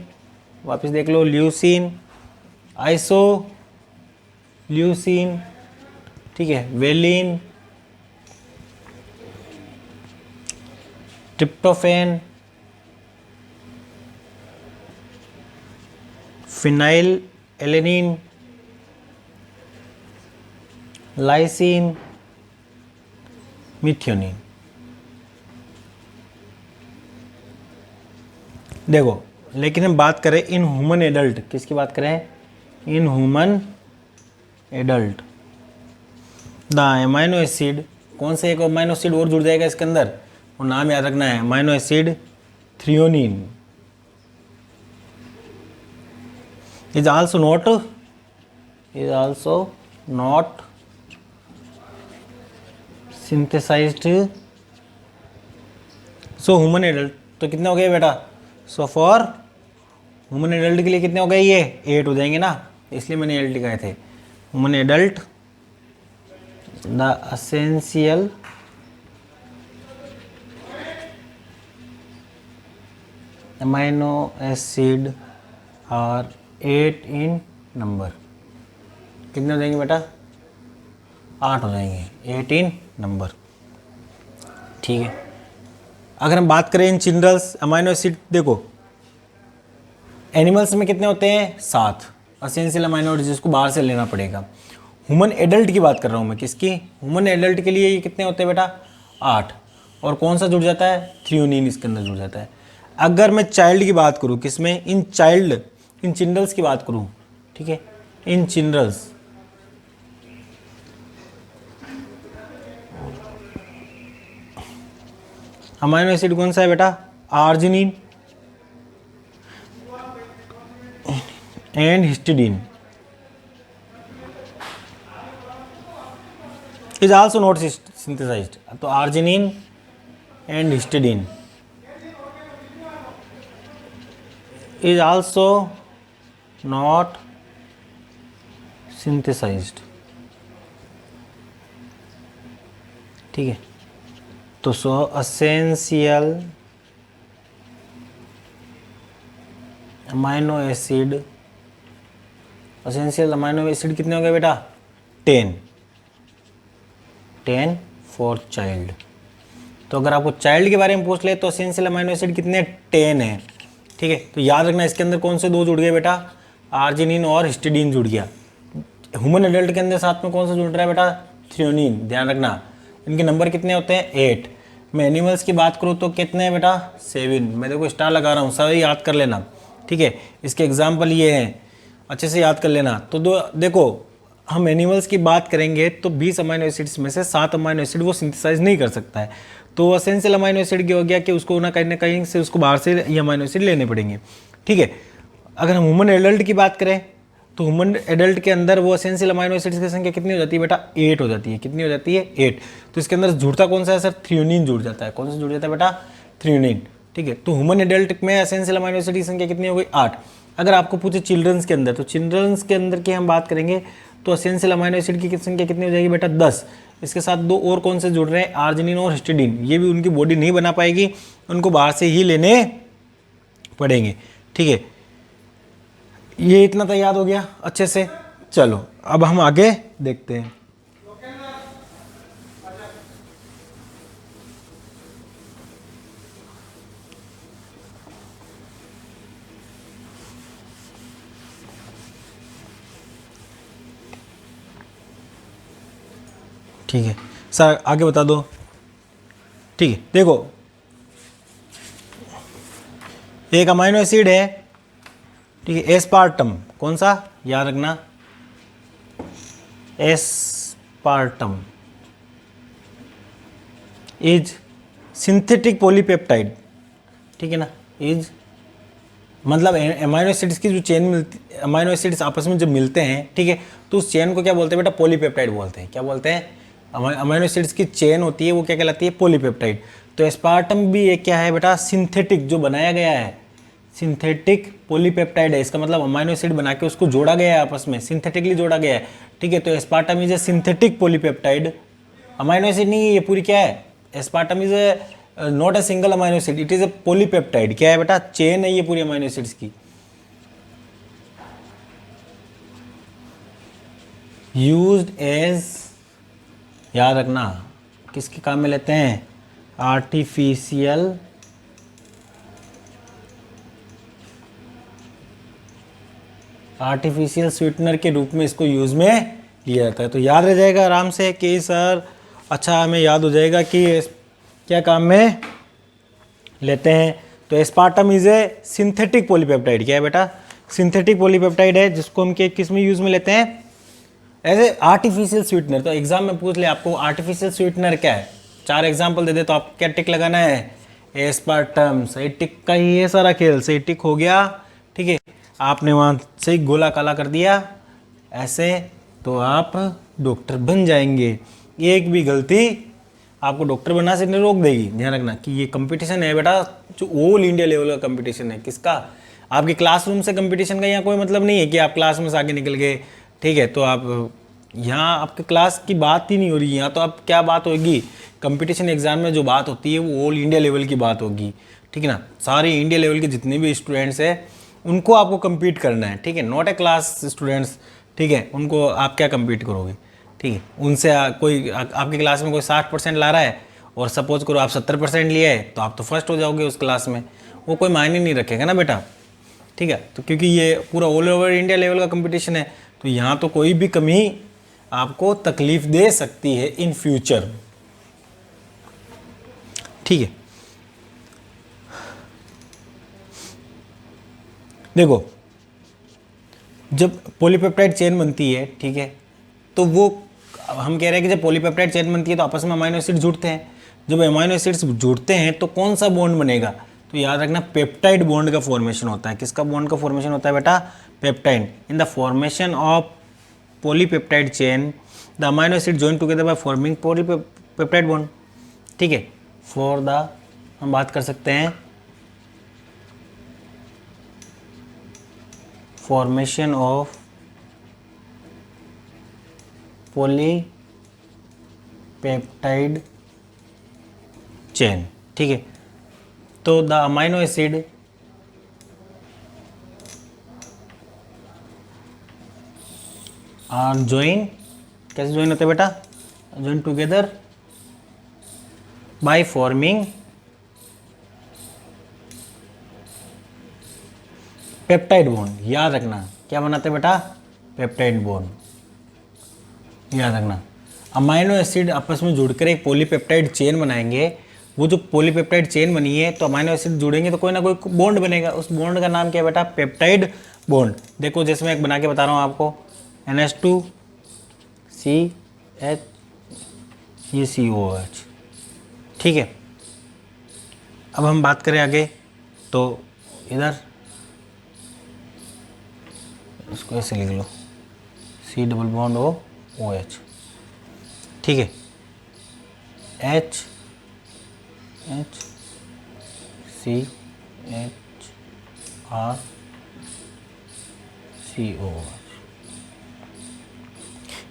वापस देख लो, ल्यूसीन, आइसो ल्यूसीन, ठीक है, valine, tryptophan, phenyl alanine, lysine, methionine. देखो, लेकिन हम बात करें इन ह्यूमन एडल्ट, किसकी बात करें? In human adult the amino acid, कौन से एक अमाइनो एसिड और जुड़ जाएगा इसके अंदर, और नाम याद रखना है, amino acid threonine is also not synthesized। So human adult तो कितने हो गए बेटा? सो फॉर ह्यूमन एडल्ट के लिए कितने हो गए? ये 8 हो जाएंगे ना, इसलिए मैंने 8 लिखाए थे। Human adult the essential amino acid are 8 in number. कितने हो जाएंगे बेटा? 8 हो जाएंगे, 8 इन नंबर, ठीक है। अगर हम बात करें इन चिनरल्स अमाइनो एसिड, देखो एनिमल्स में कितने होते हैं? 7 एसेंशियल अमाइनो एसिड, जिसको बाहर से लेना पड़ेगा। ह्यूमन एडल्ट की बात कर रहा हूँ मैं, किसकी? ह्यूमन एडल्ट के लिए ये कितने होते हैं बेटा? 8। और कौन सा जुड़ जाता है? थ्रियोनिन इसके अंदर जुड़ जाता है। अगर मैं चाइल्ड की बात करूँ, किसमें? इन चाइल्ड, इन चिनरल्स की बात करूँ, ठीक है, इन चिल्ड्रंस। अमाइनो एसिड कौन सा है बेटा? Arginine and histidine is also not synthesized. तो arginine and histidine is also not synthesized. ठीक है, तो so essential amino acid, essential amino acid कितने हो गए बेटा? 10 फॉर चाइल्ड। तो अगर आपको चाइल्ड के बारे में पूछ ले तो असेंशियल अमाइनो एसिड कितने? 10 है। ठीक है, तो याद रखना इसके अंदर कौन से दो जुड़ गए बेटा? आर्जिनिन और हिस्टिडीन जुड़ गया। ह्यूमन एडल्ट के अंदर साथ में कौन सा जुड़ रहा है बेटा? थ्रियोनिन। ध्यान रखना इनके नंबर कितने होते हैं? 8। मैं एनिमल्स की बात करूँ तो कितने हैं बेटा? 7। मैं देखो स्टार लगा रहा हूँ, सभी याद कर लेना। ठीक है, इसके एग्जाम्पल ये हैं, अच्छे से याद कर लेना। तो देखो हम एनिमल्स की बात करेंगे तो 20 अमाइनो एसिड्स में से 7 अमाइनो एसिड वो सिंथेसाइज नहीं कर सकता है। तो असेंशियल अमाइनो एसिड की हो गया कि उसको ना कहीं से उसको बाहर से ये अमाइनो एसिड लेने पड़ेंगे। ठीक है, अगर हम ह्यूमन एडल्ट की बात करें तो ह्यूमन एडल्ट के अंदर वो एसेंशियल अमाइनो एसिड्स की संख्या कितनी हो जाती है बेटा? 8 हो जाती है। कितनी हो जाती है? 8। तो इसके अंदर जुड़ता कौन सा है सर? थ्रियोनिन जुड़ जाता है। कौन सा जुड़ जाता है बेटा? थ्रियोनिन। ठीक है, तो ह्यूमन एडल्ट में एसेंशियल अमाइनो एसिड की संख्या कितनी हो गई? 8। अगर आपको पूछे चिल्ड्रंस के अंदर, तो चिल्ड्रंस के अंदर की हम बात करेंगे तो एसेंशियल अमाइनो एसिड की संख्या कितनी हो जाएगी बेटा? 10। इसके साथ दो और कौन से जुड़ रहे हैं? आर्जिनिन और हिस्टिडीन। ये भी उनकी बॉडी नहीं बना पाएगी, उनको बाहर से ही लेने पड़ेंगे। ठीक है, ये इतना तो याद हो गया अच्छे से। चलो अब हम आगे देखते हैं। ठीक है सर, आगे बता दो। ठीक है, देखो एक अमाइनो एसिड है, ठीक है, एस्पार्टम। कौन सा? याद रखना, एस्पार्टम इज सिंथेटिक पॉलीपेप्टाइड। ठीक है ना, इज मतलब अमाइनो एसिड्स की जो चेन मिलती, अमाइनो एसिड्स आपस में जब मिलते हैं, ठीक है, तो उस चेन को क्या बोलते हैं बेटा? पॉलीपेप्टाइड बोलते हैं। क्या बोलते हैं? अमाइनो एसिड्स की चेन होती है वो क्या कहलाती है? पॉलीपेप्टाइड। तो एस्पार्टम भी एक क्या है बेटा? सिंथेटिक, जो बनाया गया है, सिंथेटिक पॉलीपेप्टाइड है। इसका मतलब अमाइनो एसिड बना के उसको जोड़ा गया है, आपस में सिंथेटिकली जोड़ा गया है। ठीक है, तो aspartame is a synthetic polypeptide. Amino acid नहीं है ये, पूरी क्या है? Aspartame is a not a single amino acid, it is a polypeptide. क्या है बेटा? चेन है ये पूरी अमाइनो एसिड्स की। यूज्ड एज, याद रखना, किसके काम में लेते हैं? आर्टिफिशियल स्वीटनर के रूप में इसको यूज में लिया जाता है। तो याद रह जाएगा आराम से कि सर, अच्छा हमें याद हो जाएगा कि क्या काम में लेते हैं। तो aspartame is a synthetic polypeptide. क्या है बेटा? सिंथेटिक पॉलीपेप्टाइड है, जिसको हम किस में यूज में लेते हैं? As a artificial sweetener. तो एग्जाम में पूछ ले आपको आर्टिफिशियल स्वीटनर क्या है, 4 एग्जाम्पल दे दे तो आप क्या टिक लगाना है? एस्पार्टम। सही टिक का ही है सारा खेल, सही टिक हो गया। ठीक है, आपने वहाँ से गोला काला कर दिया ऐसे, तो आप डॉक्टर बन जाएंगे। एक भी गलती आपको डॉक्टर बनना से नहीं रोक देगी। ध्यान रखना कि ये कंपटीशन है बेटा, जो ऑल इंडिया लेवल का कंपटीशन है। किसका? आपके क्लासरूम से कंपटीशन का यहाँ कोई मतलब नहीं है कि आप क्लास में से आगे निकल गए। ठीक है, तो आप यहाँ आपके क्लास की बात ही नहीं हो रही। यहाँ तो आप क्या बात होगी? कंपटीशन एग्जाम में जो बात होती है वो ऑल इंडिया लेवल की बात होगी। ठीक है ना, सारे इंडिया लेवल के जितने भी स्टूडेंट्स हैं उनको आपको कम्पीट करना है। ठीक है, नॉट ए क्लास स्टूडेंट्स। ठीक है, उनको आप क्या कम्पीट करोगे? ठीक है, उनसे कोई आपकी क्लास में कोई 60% ला रहा है और सपोज करो आप 70% लिए है, तो आप तो फर्स्ट हो जाओगे उस क्लास में। वो कोई मायने नहीं रखेगा ना बेटा। ठीक है, तो क्योंकि ये पूरा ऑल ओवर इंडिया लेवल का कंपटीशन है, तो यहाँ तो कोई भी कमी आपको तकलीफ दे सकती है इन फ्यूचर। ठीक है, देखो जब पॉलीपेप्टाइड चेन बनती है, ठीक है, तो वो हम कह रहे हैं कि जब पॉलीपेप्टाइड चेन बनती है तो आपस में अमाइनो एसिड जुड़ते हैं। जब अमाइनो एसिड्स जुड़ते हैं तो कौन सा बॉन्ड बनेगा? तो याद रखना पेप्टाइड बॉन्ड का फॉर्मेशन होता है। किसका बॉन्ड का फॉर्मेशन होता है बेटा? Peptide. In the formation of polypeptide chain the amino acid join together by forming polypeptide bond. ठीक है, फॉर द हम बात कर सकते हैं फॉर्मेशन ऑफ पॉलीपेप्टाइड चेन। ठीक है, तो the amino acid are join, कैसे ज्वाइन होते हैं बेटा? Join together by forming peptide bond. याद रखना क्या बनाते हैं बेटा? Peptide bond. याद रखना अमाइनो एसिड आपस में जुड़कर एक पॉलीपेप्टाइड चेन बनाएंगे। वो जो पॉलीपेप्टाइड चेन बनी है तो अमाइनो एसिड जुड़ेंगे तो कोई ना कोई बॉन्ड बनेगा। उस बॉन्ड का नाम क्या है बेटा? Peptide bond. देखो जैसे मैं एक बना के बता रहा हूँ आपको, NH2CH, ये COH। ठीक है, अब हम बात करें आगे, तो इधर इसको ऐसे लिख लो, C डबल बॉन्ड OH। ठीक है, HCHRCOH।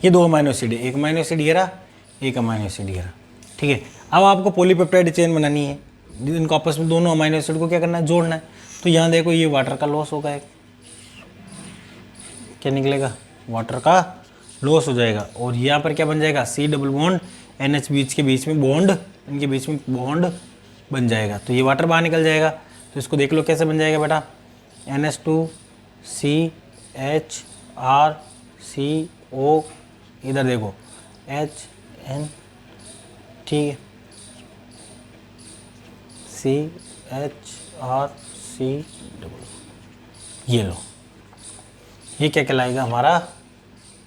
ये दो अमाइनो एसिड है, एक अमाइनो एसिड ये रहा, एक अमाइनो एसिड ये रहा। ठीक है, अब आपको पॉलीपेप्टाइड चेन बनानी है, इनको आपस में दोनों अमाइनो एसिड को क्या करना है? जोड़ना है। तो यहाँ देखो ये वाटर का लॉस होगा, एक क्या निकलेगा? वाटर का लॉस हो जाएगा। और यहाँ पर क्या बन जाएगा? C डबल बॉन्ड NH बीच के बीच में बॉन्ड, इनके बीच में बॉन्ड बन जाएगा। तो ये वाटर बाहर निकल जाएगा। तो इसको देख लो कैसे बन जाएगा बेटा? NH2CHRCO, इधर देखो HN, ठीक है, CHRC डबल, ये लो, ये क्या कहलाएगा? हमारा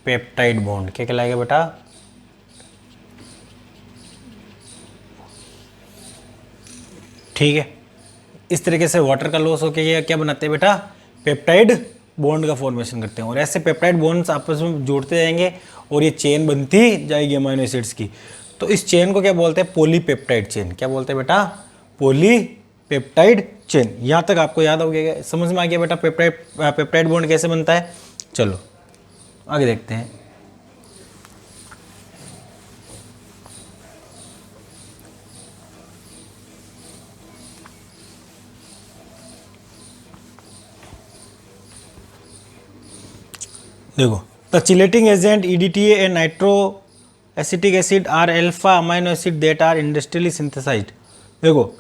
पेप्टाइड बॉन्ड। क्या कहलाएगा बेटा? ठीक है, इस तरीके से वाटर का लॉस होकर ये क्या बनाते हैं बेटा? पेप्टाइड बॉन्ड का फॉर्मेशन करते हैं। और ऐसे पेप्टाइड बॉन्ड्स आपस में जोड़ते जाएंगे और ये चेन बनती जाएगी अमाइनो एसिड्स की। तो इस चेन को क्या बोलते हैं? Polypeptide chain. क्या बोलते हैं बेटा? Polypeptide chain. यहाँ तक आपको याद हो गया, समझ में आ गया बेटा पेप्टाइड बॉन्ड कैसे बनता है? चलो आगे देखते हैं। देखो, the chelating agent EDTA and nitro acetic acid are alpha amino acid that are industrially synthesized. देखो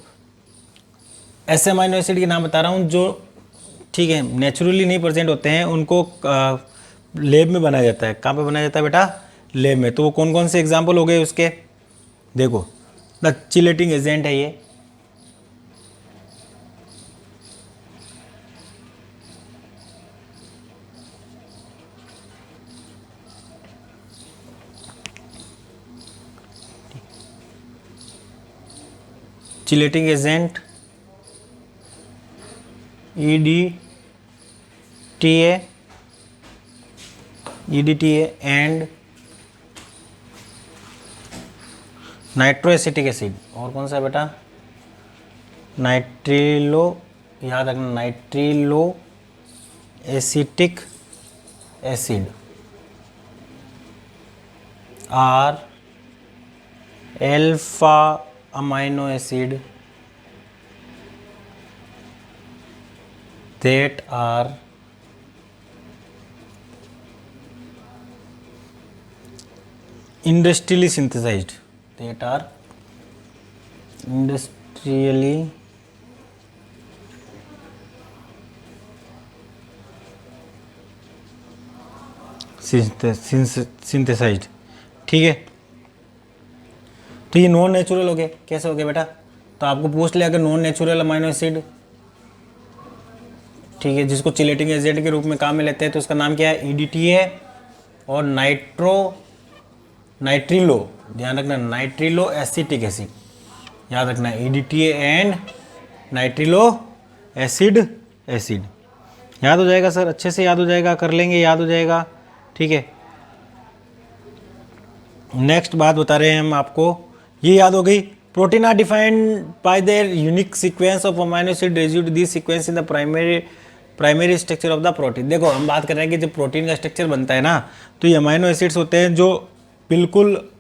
ऐसे अमाइनो एसिड के नाम बता रहा हूँ जो, ठीक है, नेचुरली नहीं प्रेजेंट होते हैं, उनको लैब में बनाया जाता है। कहाँ पे बनाया जाता है बेटा? लैब में। तो वो कौन कौन से एग्जाम्पल हो गए उसके? देखो, द चिलेटिंग एजेंट है ये, chelating agent EDTA and nitro acetic acid. और कौन सा है बेटा? नाइट्रिलो, याद रखना, nitrilo acetic acid are alpha amino acid that are industrially synthesized, that are industrially synthesized। ठीक है, तो ये नॉन नेचुरल हो गए। कैसे हो गए बेटा? तो आपको पूछ लिया अगर नॉन नेचुरल अमाइनो एसिड, ठीक है, जिसको चिलेटिंग एजेंट के रूप में काम में लेते हैं, तो उसका नाम क्या है, ईडीटी है। और नाइट्रिलो, ध्यान रखना, नाइट्रिलो एसिटिक एसिड, याद रखना, ईडीटी एंड नाइट्रिलो एसिड। याद हो जाएगा सर, अच्छे से याद हो जाएगा, कर लेंगे, याद हो जाएगा, ठीक है। नेक्स्ट बात बता रहे हैं हम आपको, ये याद हो गई। Protein are defined by their unique sequence of amino acid residue, this sequence in the primary structure of the protein. देखो हम बात कर रहे हैं कि जब प्रोटीन का स्ट्रक्चर बनता है ना, तो ये अमाइनो एसिड्स होते हैं जो बिल्कुल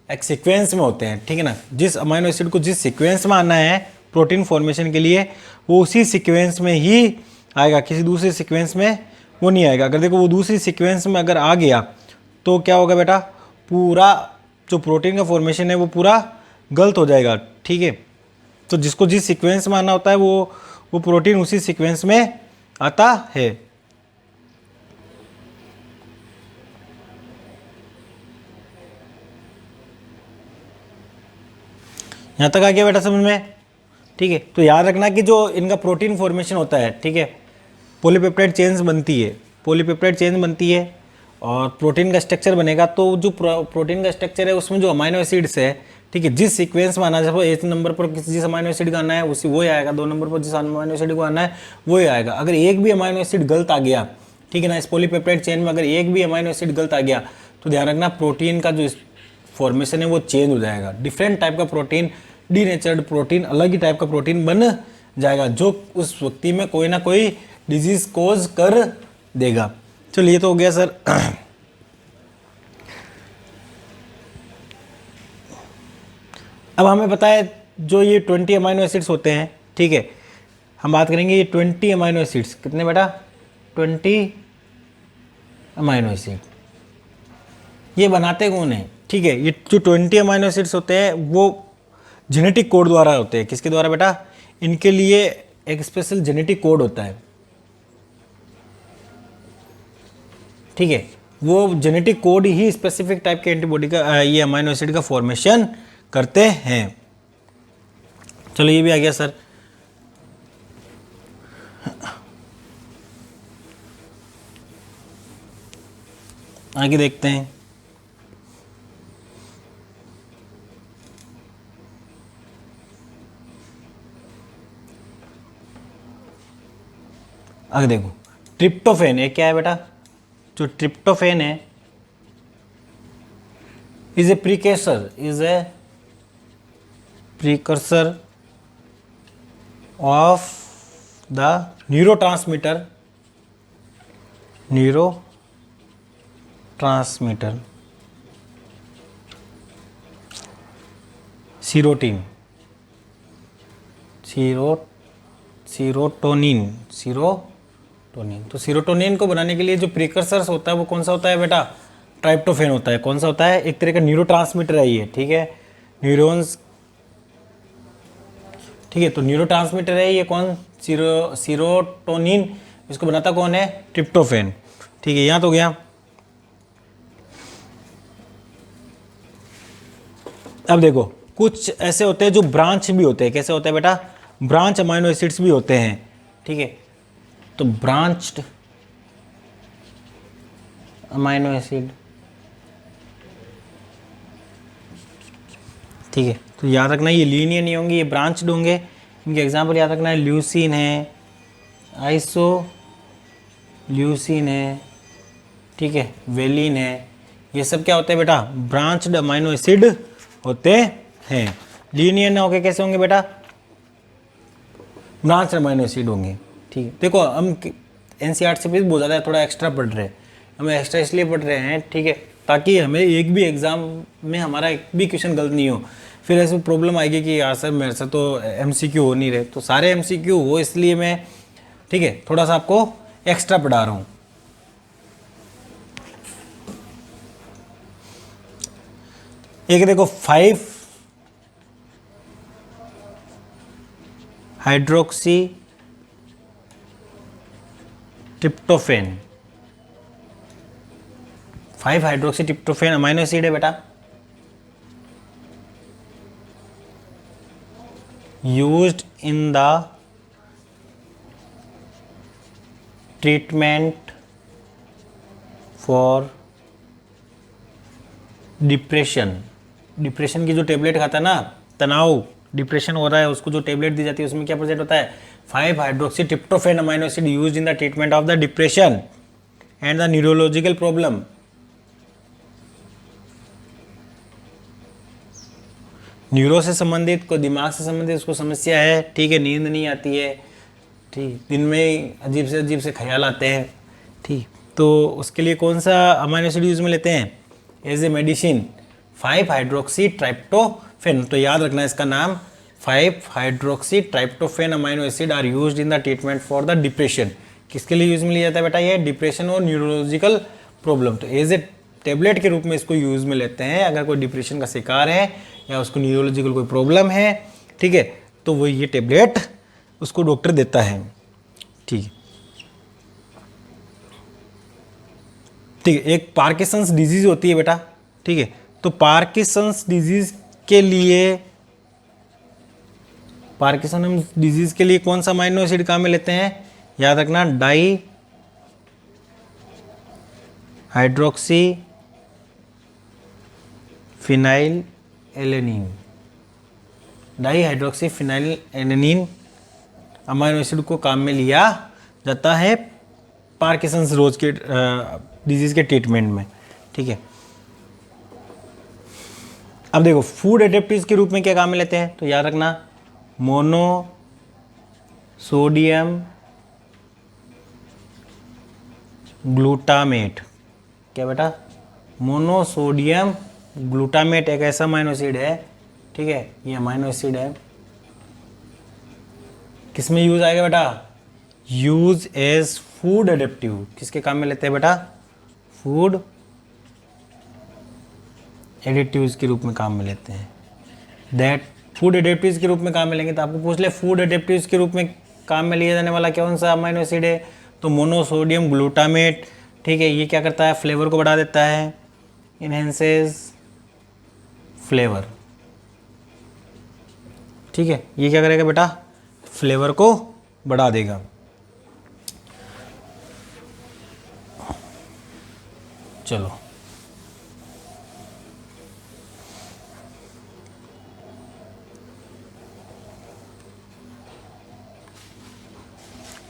एक सीक्वेंस में होते हैं, ठीक है ना। जिस अमाइनो एसिड को जिस सीक्वेंस में आना है प्रोटीन फॉर्मेशन के लिए, वो उसी सीक्वेंस में ही आएगा, किसी दूसरे सीक्वेंस में वो नहीं आएगा। अगर देखो वो दूसरी सीक्वेंस में अगर आ गया तो क्या होगा बेटा, पूरा जो प्रोटीन का फॉर्मेशन है वो पूरा गलत हो जाएगा, ठीक है। तो जिसको जिस सीक्वेंस में आना होता है वो प्रोटीन उसी सीक्वेंस में आता है। यहाँ तक आ गया बेटा समझ में, ठीक है। तो याद रखना कि जो इनका प्रोटीन फॉर्मेशन होता है, ठीक है, पॉलीपेप्टाइड चेन्स बनती है, पॉलीपेप्टाइड चेन बनती है और प्रोटीन का स्ट्रक्चर बनेगा। तो जो प्रोटीन का स्ट्रक्चर है उसमें जो अमाइनो एसिड्स है, ठीक है, जिस सीक्वेंस में आना, जब एक नंबर पर जिस अमाइनो एसिड का आना है उसी वो ही आएगा, 2 नंबर पर जिस अमाइनो एसिड को आना है वो ही आएगा। अगर एक भी अमाइनो एसिड गलत आ गया, ठीक है ना, इस पॉलीपेप्टाइड चेन में अगर एक भी अमाइनो एसिड गलत आ गया, तो ध्यान रखना प्रोटीन का जो फॉर्मेशन है वो चेंज हो जाएगा। डिफरेंट टाइप का प्रोटीन, डीनेचर्ड प्रोटीन, अलग ही टाइप का प्रोटीन बन जाएगा, जो उस व्यक्ति में कोई ना कोई डिजीज कोज कर देगा। चलिए, ये तो हो गया सर। अब हमें पता है जो ये 20 अमाइनो एसिड्स होते हैं, ठीक है, हम बात करेंगे ये 20 अमाइनो एसिड्स, कितने बेटा, 20 अमाइनो एसिड, ये बनाते कौन है, ठीक है। ये जो 20 अमाइनो एसिड्स होते हैं वो जेनेटिक कोड द्वारा होते हैं। किसके द्वारा बेटा, इनके लिए एक स्पेशल जेनेटिक कोड होता है, ठीक है। वो जेनेटिक कोड ही स्पेसिफिक टाइप के एंटीबॉडी का, ये अमाइनो एसिड का फॉर्मेशन करते हैं। चलो ये भी आ गया सर। आगे देखते हैं। आगे देखो, ट्रिप्टोफेन, ये क्या है बेटा, जो ट्रिप्टोफेन है is a precursor of the neurotransmitter serotin, serotonin. तो सीरोटोनिन को बनाने के लिए जो प्रीकर्सर्स होता है वो कौन सा होता है बेटा, ट्राइप्टोफेन होता है। कौन सा होता है, एक तरह का न्यूरोट्रांसमीटर है ये, ठीक है, न्यूरॉन्स, ठीक है। तो न्यूरोट्रांसमीटर है ये कौन, सीरोटोनिन, इसको बनाता कौन है, ट्रिप्टोफेन, ठीक है। यहाँ तो गया। अब देखो कुछ ऐसे होते हैं जो ब्रांच भी होते हैं। कैसे होते हैं बेटा, ब्रांच अमाइनो एसिड्स भी होते हैं, ठीक है। तो ब्रांच्ड अमाइनो एसिड, ठीक है। तो याद रखना ये लीनियर नहीं होंगे, ये ब्रांच्ड होंगे। इनके एग्जांपल याद रखना है, ल्यूसीन है, आइसोल्यूसीन है, ठीक है, वेलिन है। ये सब क्या होते हैं बेटा, ब्रांच्ड अमाइनो एसिड होते हैं। लीनियर ना होके कैसे होंगे बेटा, ब्रांच अमाइनो एसिड होंगे, ठीक है। देखो हम एनसीईआरटी से भी बहुत ज़्यादा थोड़ा एक्स्ट्रा पढ़ रहे हैं, हम एक्स्ट्रा इसलिए पढ़ रहे हैं, ठीक है, ताकि हमें एक भी एग्जाम में हमारा एक भी क्वेश्चन गलत नहीं हो। फिर ऐसे प्रॉब्लम आएगी कि यार सर मेरे से तो एमसीक्यू हो नहीं रहे, तो सारे एमसीक्यू हो इसलिए मैं, ठीक है, थोड़ा सा आपको एक्स्ट्रा पढ़ा रहा हूँ। एक देखो 5 hydroxy tryptophan, 5 hydroxy tryptophan amino acid है बेटा, used in the treatment for depression, depression की जो टेबलेट खाता है ना, तनाव डिप्रेशन हो रहा है उसको जो टेबलेट दी जाती है उसमें क्या प्रेजेंट होता है, 5 hydroxy tryptophan amino acid used in the treatment of the depression and the neurological problem. Neuro से संबंधित, कोई दिमाग से संबंधित उसको समस्या है, ठीक है, नींद नहीं आती है, ठीक, दिन में अजीब से ख्याल आते हैं, ठीक, तो उसके लिए कौन सा अमाइनो एसिड यूज में लेते हैं as a medicine, 5 hydroxytryptophan. तो याद रखना इसका नाम, 5 hydroxytryptophan amino acid are used in the treatment for the depression. किसके लिए यूज में लिया जाता है बेटा, ये डिप्रेशन और न्यूरोलॉजिकल प्रॉब्लम। तो एज ए टेबलेट के रूप में इसको यूज में लेते हैं अगर कोई डिप्रेशन का शिकार है या उसको न्यूरोलॉजिकल कोई प्रॉब्लम है, ठीक है, तो वो ये टेबलेट उसको डॉक्टर देता है, ठीक है। ठीक है, एक पार्किंसंस डिजीज होती है बेटा, ठीक है, तो पार्किंसंस डिजीज के लिए कौन सा अमाइनो एसिड काम में लेते हैं, याद रखना, di hydroxy phenyl alanine, di hydroxy phenyl alanine amino acid को काम में लिया जाता है पार्किंसंस रोज के डिजीज के ट्रीटमेंट में, ठीक है। अब देखो फूड एडेप्टिव्स के रूप में क्या काम में लेते हैं, तो याद रखना, मोनो सोडियम ग्लूटामेट, क्या बेटा, मोनोसोडियम ग्लूटामेट एक ऐसा अमाइनो एसिड है, ठीक है, ये अमाइनो एसिड है, किसमें यूज आएगा बेटा, यूज एज फूड एडेप्टिव, किसके काम में लेते हैं बेटा, फूड एडिटिव्स के रूप में काम में लेते हैं। दैट फूड एडेप्टिव्स के रूप में काम में लेंगे तो आपको पूछ ले फूड एडेप्टिव्स के रूप में काम में लिया जाने वाला कौन सा अमाइनो एसिड है, तो मोनोसोडियम ग्लूटामेट, ठीक है, ये क्या करता है, फ्लेवर को बढ़ा देता है, इनहेंसेस फ्लेवर, ठीक है, ये क्या करेगा बेटा, फ्लेवर को बढ़ा देगा। चलो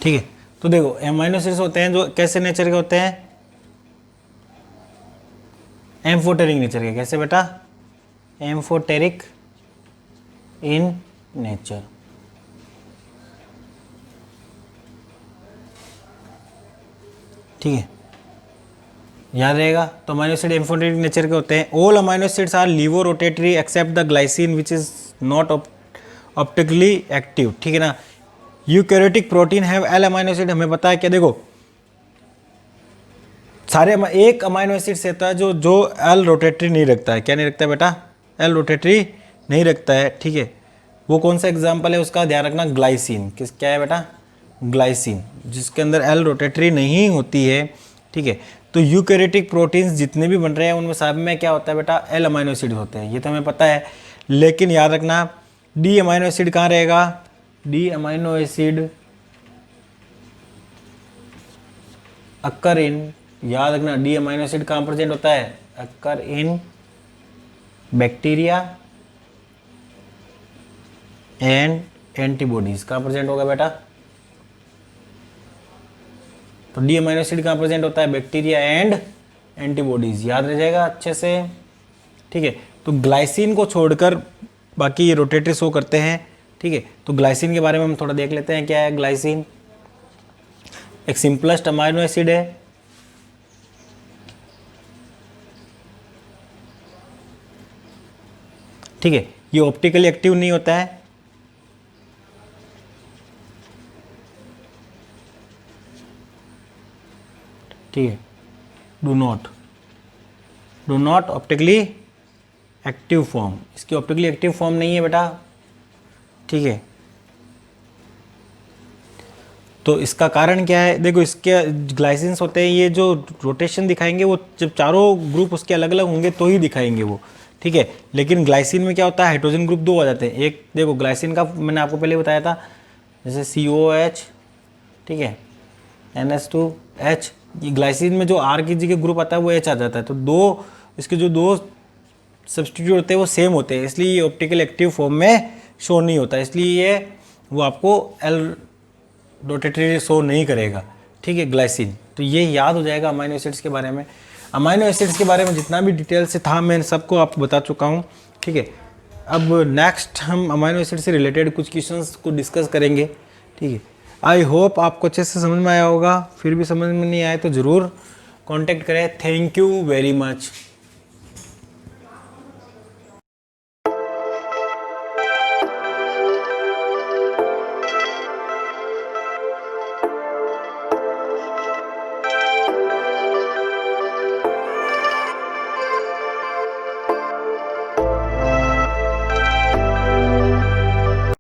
ठीक है, तो देखो अमाइनो एसिड्स होते हैं जो कैसे नेचर के होते हैं, एम्फोटेरिक नेचर के, कैसे बेटा, एम्फोटेरिक इन नेचर, ठीक है, याद रहेगा। तो अमाइनो एसिड एम्फोटेरिक नेचर के होते हैं। All amino acids are laevo rotatory except the glycine which is not optically active, ठीक है ना। Eukaryotic protein have L amino acid, हमें पता है क्या, देखो सारे एक अमाइनो एसिड से होता है जो एल रोटेटरी नहीं रखता है, क्या नहीं रखता है बेटा, एल रोटेटरी नहीं रखता है, ठीक है, वो कौन सा एग्जाम्पल है उसका, ध्यान रखना, ग्लाइसिन, किस क्या है बेटा, ग्लाइसिन, जिसके अंदर एल रोटेटरी नहीं होती है, ठीक है। तो यूकैरियोटिक प्रोटीन्स जितने भी बन रहे हैं उनमें सब में क्या होता है बेटा, एल अमाइनो एसिड होते हैं, ये तो हमें पता है, लेकिन याद रखना डी अमाइनो एसिड कहाँ रहेगा, D amino acid occur in, याद रखना डी अमाइनो एसिड कहाँ प्रेजेंट होता है, occur in bacteria and antibodies, कहाँ प्रेजेंट होगा बेटा, तो डी अमाइनो एसिड कहाँ प्रेजेंट होता है, बैक्टीरिया एंड एंटीबॉडीज, याद रह जाएगा अच्छे से, ठीक है। तो ग्लाइसिन को छोड़कर बाकी ये रोटेटरी शो करते हैं, ठीक है। तो ग्लाइसिन के बारे में हम थोड़ा देख लेते हैं, क्या है ग्लाइसिन, एक सिंपलेस्ट अमाइनो एसिड है, ठीक है, ये ऑप्टिकली एक्टिव नहीं होता है, ठीक है, do not optically active form, इसकी ऑप्टिकली एक्टिव फॉर्म नहीं है बेटा, ठीक है। तो इसका कारण क्या है, देखो इसके ग्लाइसिन्स होते हैं, ये जो रोटेशन दिखाएंगे वो जब चारों ग्रुप उसके अलग अलग होंगे तो ही दिखाएंगे वो, ठीक है। लेकिन ग्लाइसिन में क्या होता है, हाइड्रोजन ग्रुप 2 हो जाते हैं, एक देखो ग्लाइसिन का मैंने आपको पहले बताया था, जैसे COH, ठीक है, NH2H, ये ग्लाइसिन में जो R की जगह ग्रुप आता है वो H आ जाता है, तो दो इसके जो दो सब्सटीट्यूट होते हैं वो सेम होते हैं, इसलिए ये ऑप्टिकल एक्टिव फॉर्म में शो नहीं होता, इसलिए ये वो आपको L रोटेटरी शो नहीं करेगा, ठीक है, ग्लाइसिन। तो ये याद हो जाएगा अमाइनो एसिड्स के बारे में। अमाइनो एसिड्स के बारे में जितना भी डिटेल से था मैं सबको आपको बता चुका हूँ, ठीक है। अब नेक्स्ट हम अमाइनो एसिड से रिलेटेड कुछ क्वेश्चंस को डिस्कस करेंगे, ठीक है। आई होप आपको अच्छे से समझ में आया होगा, फिर भी समझ में नहीं आया तो ज़रूर कांटेक्ट करें। Thank you very much.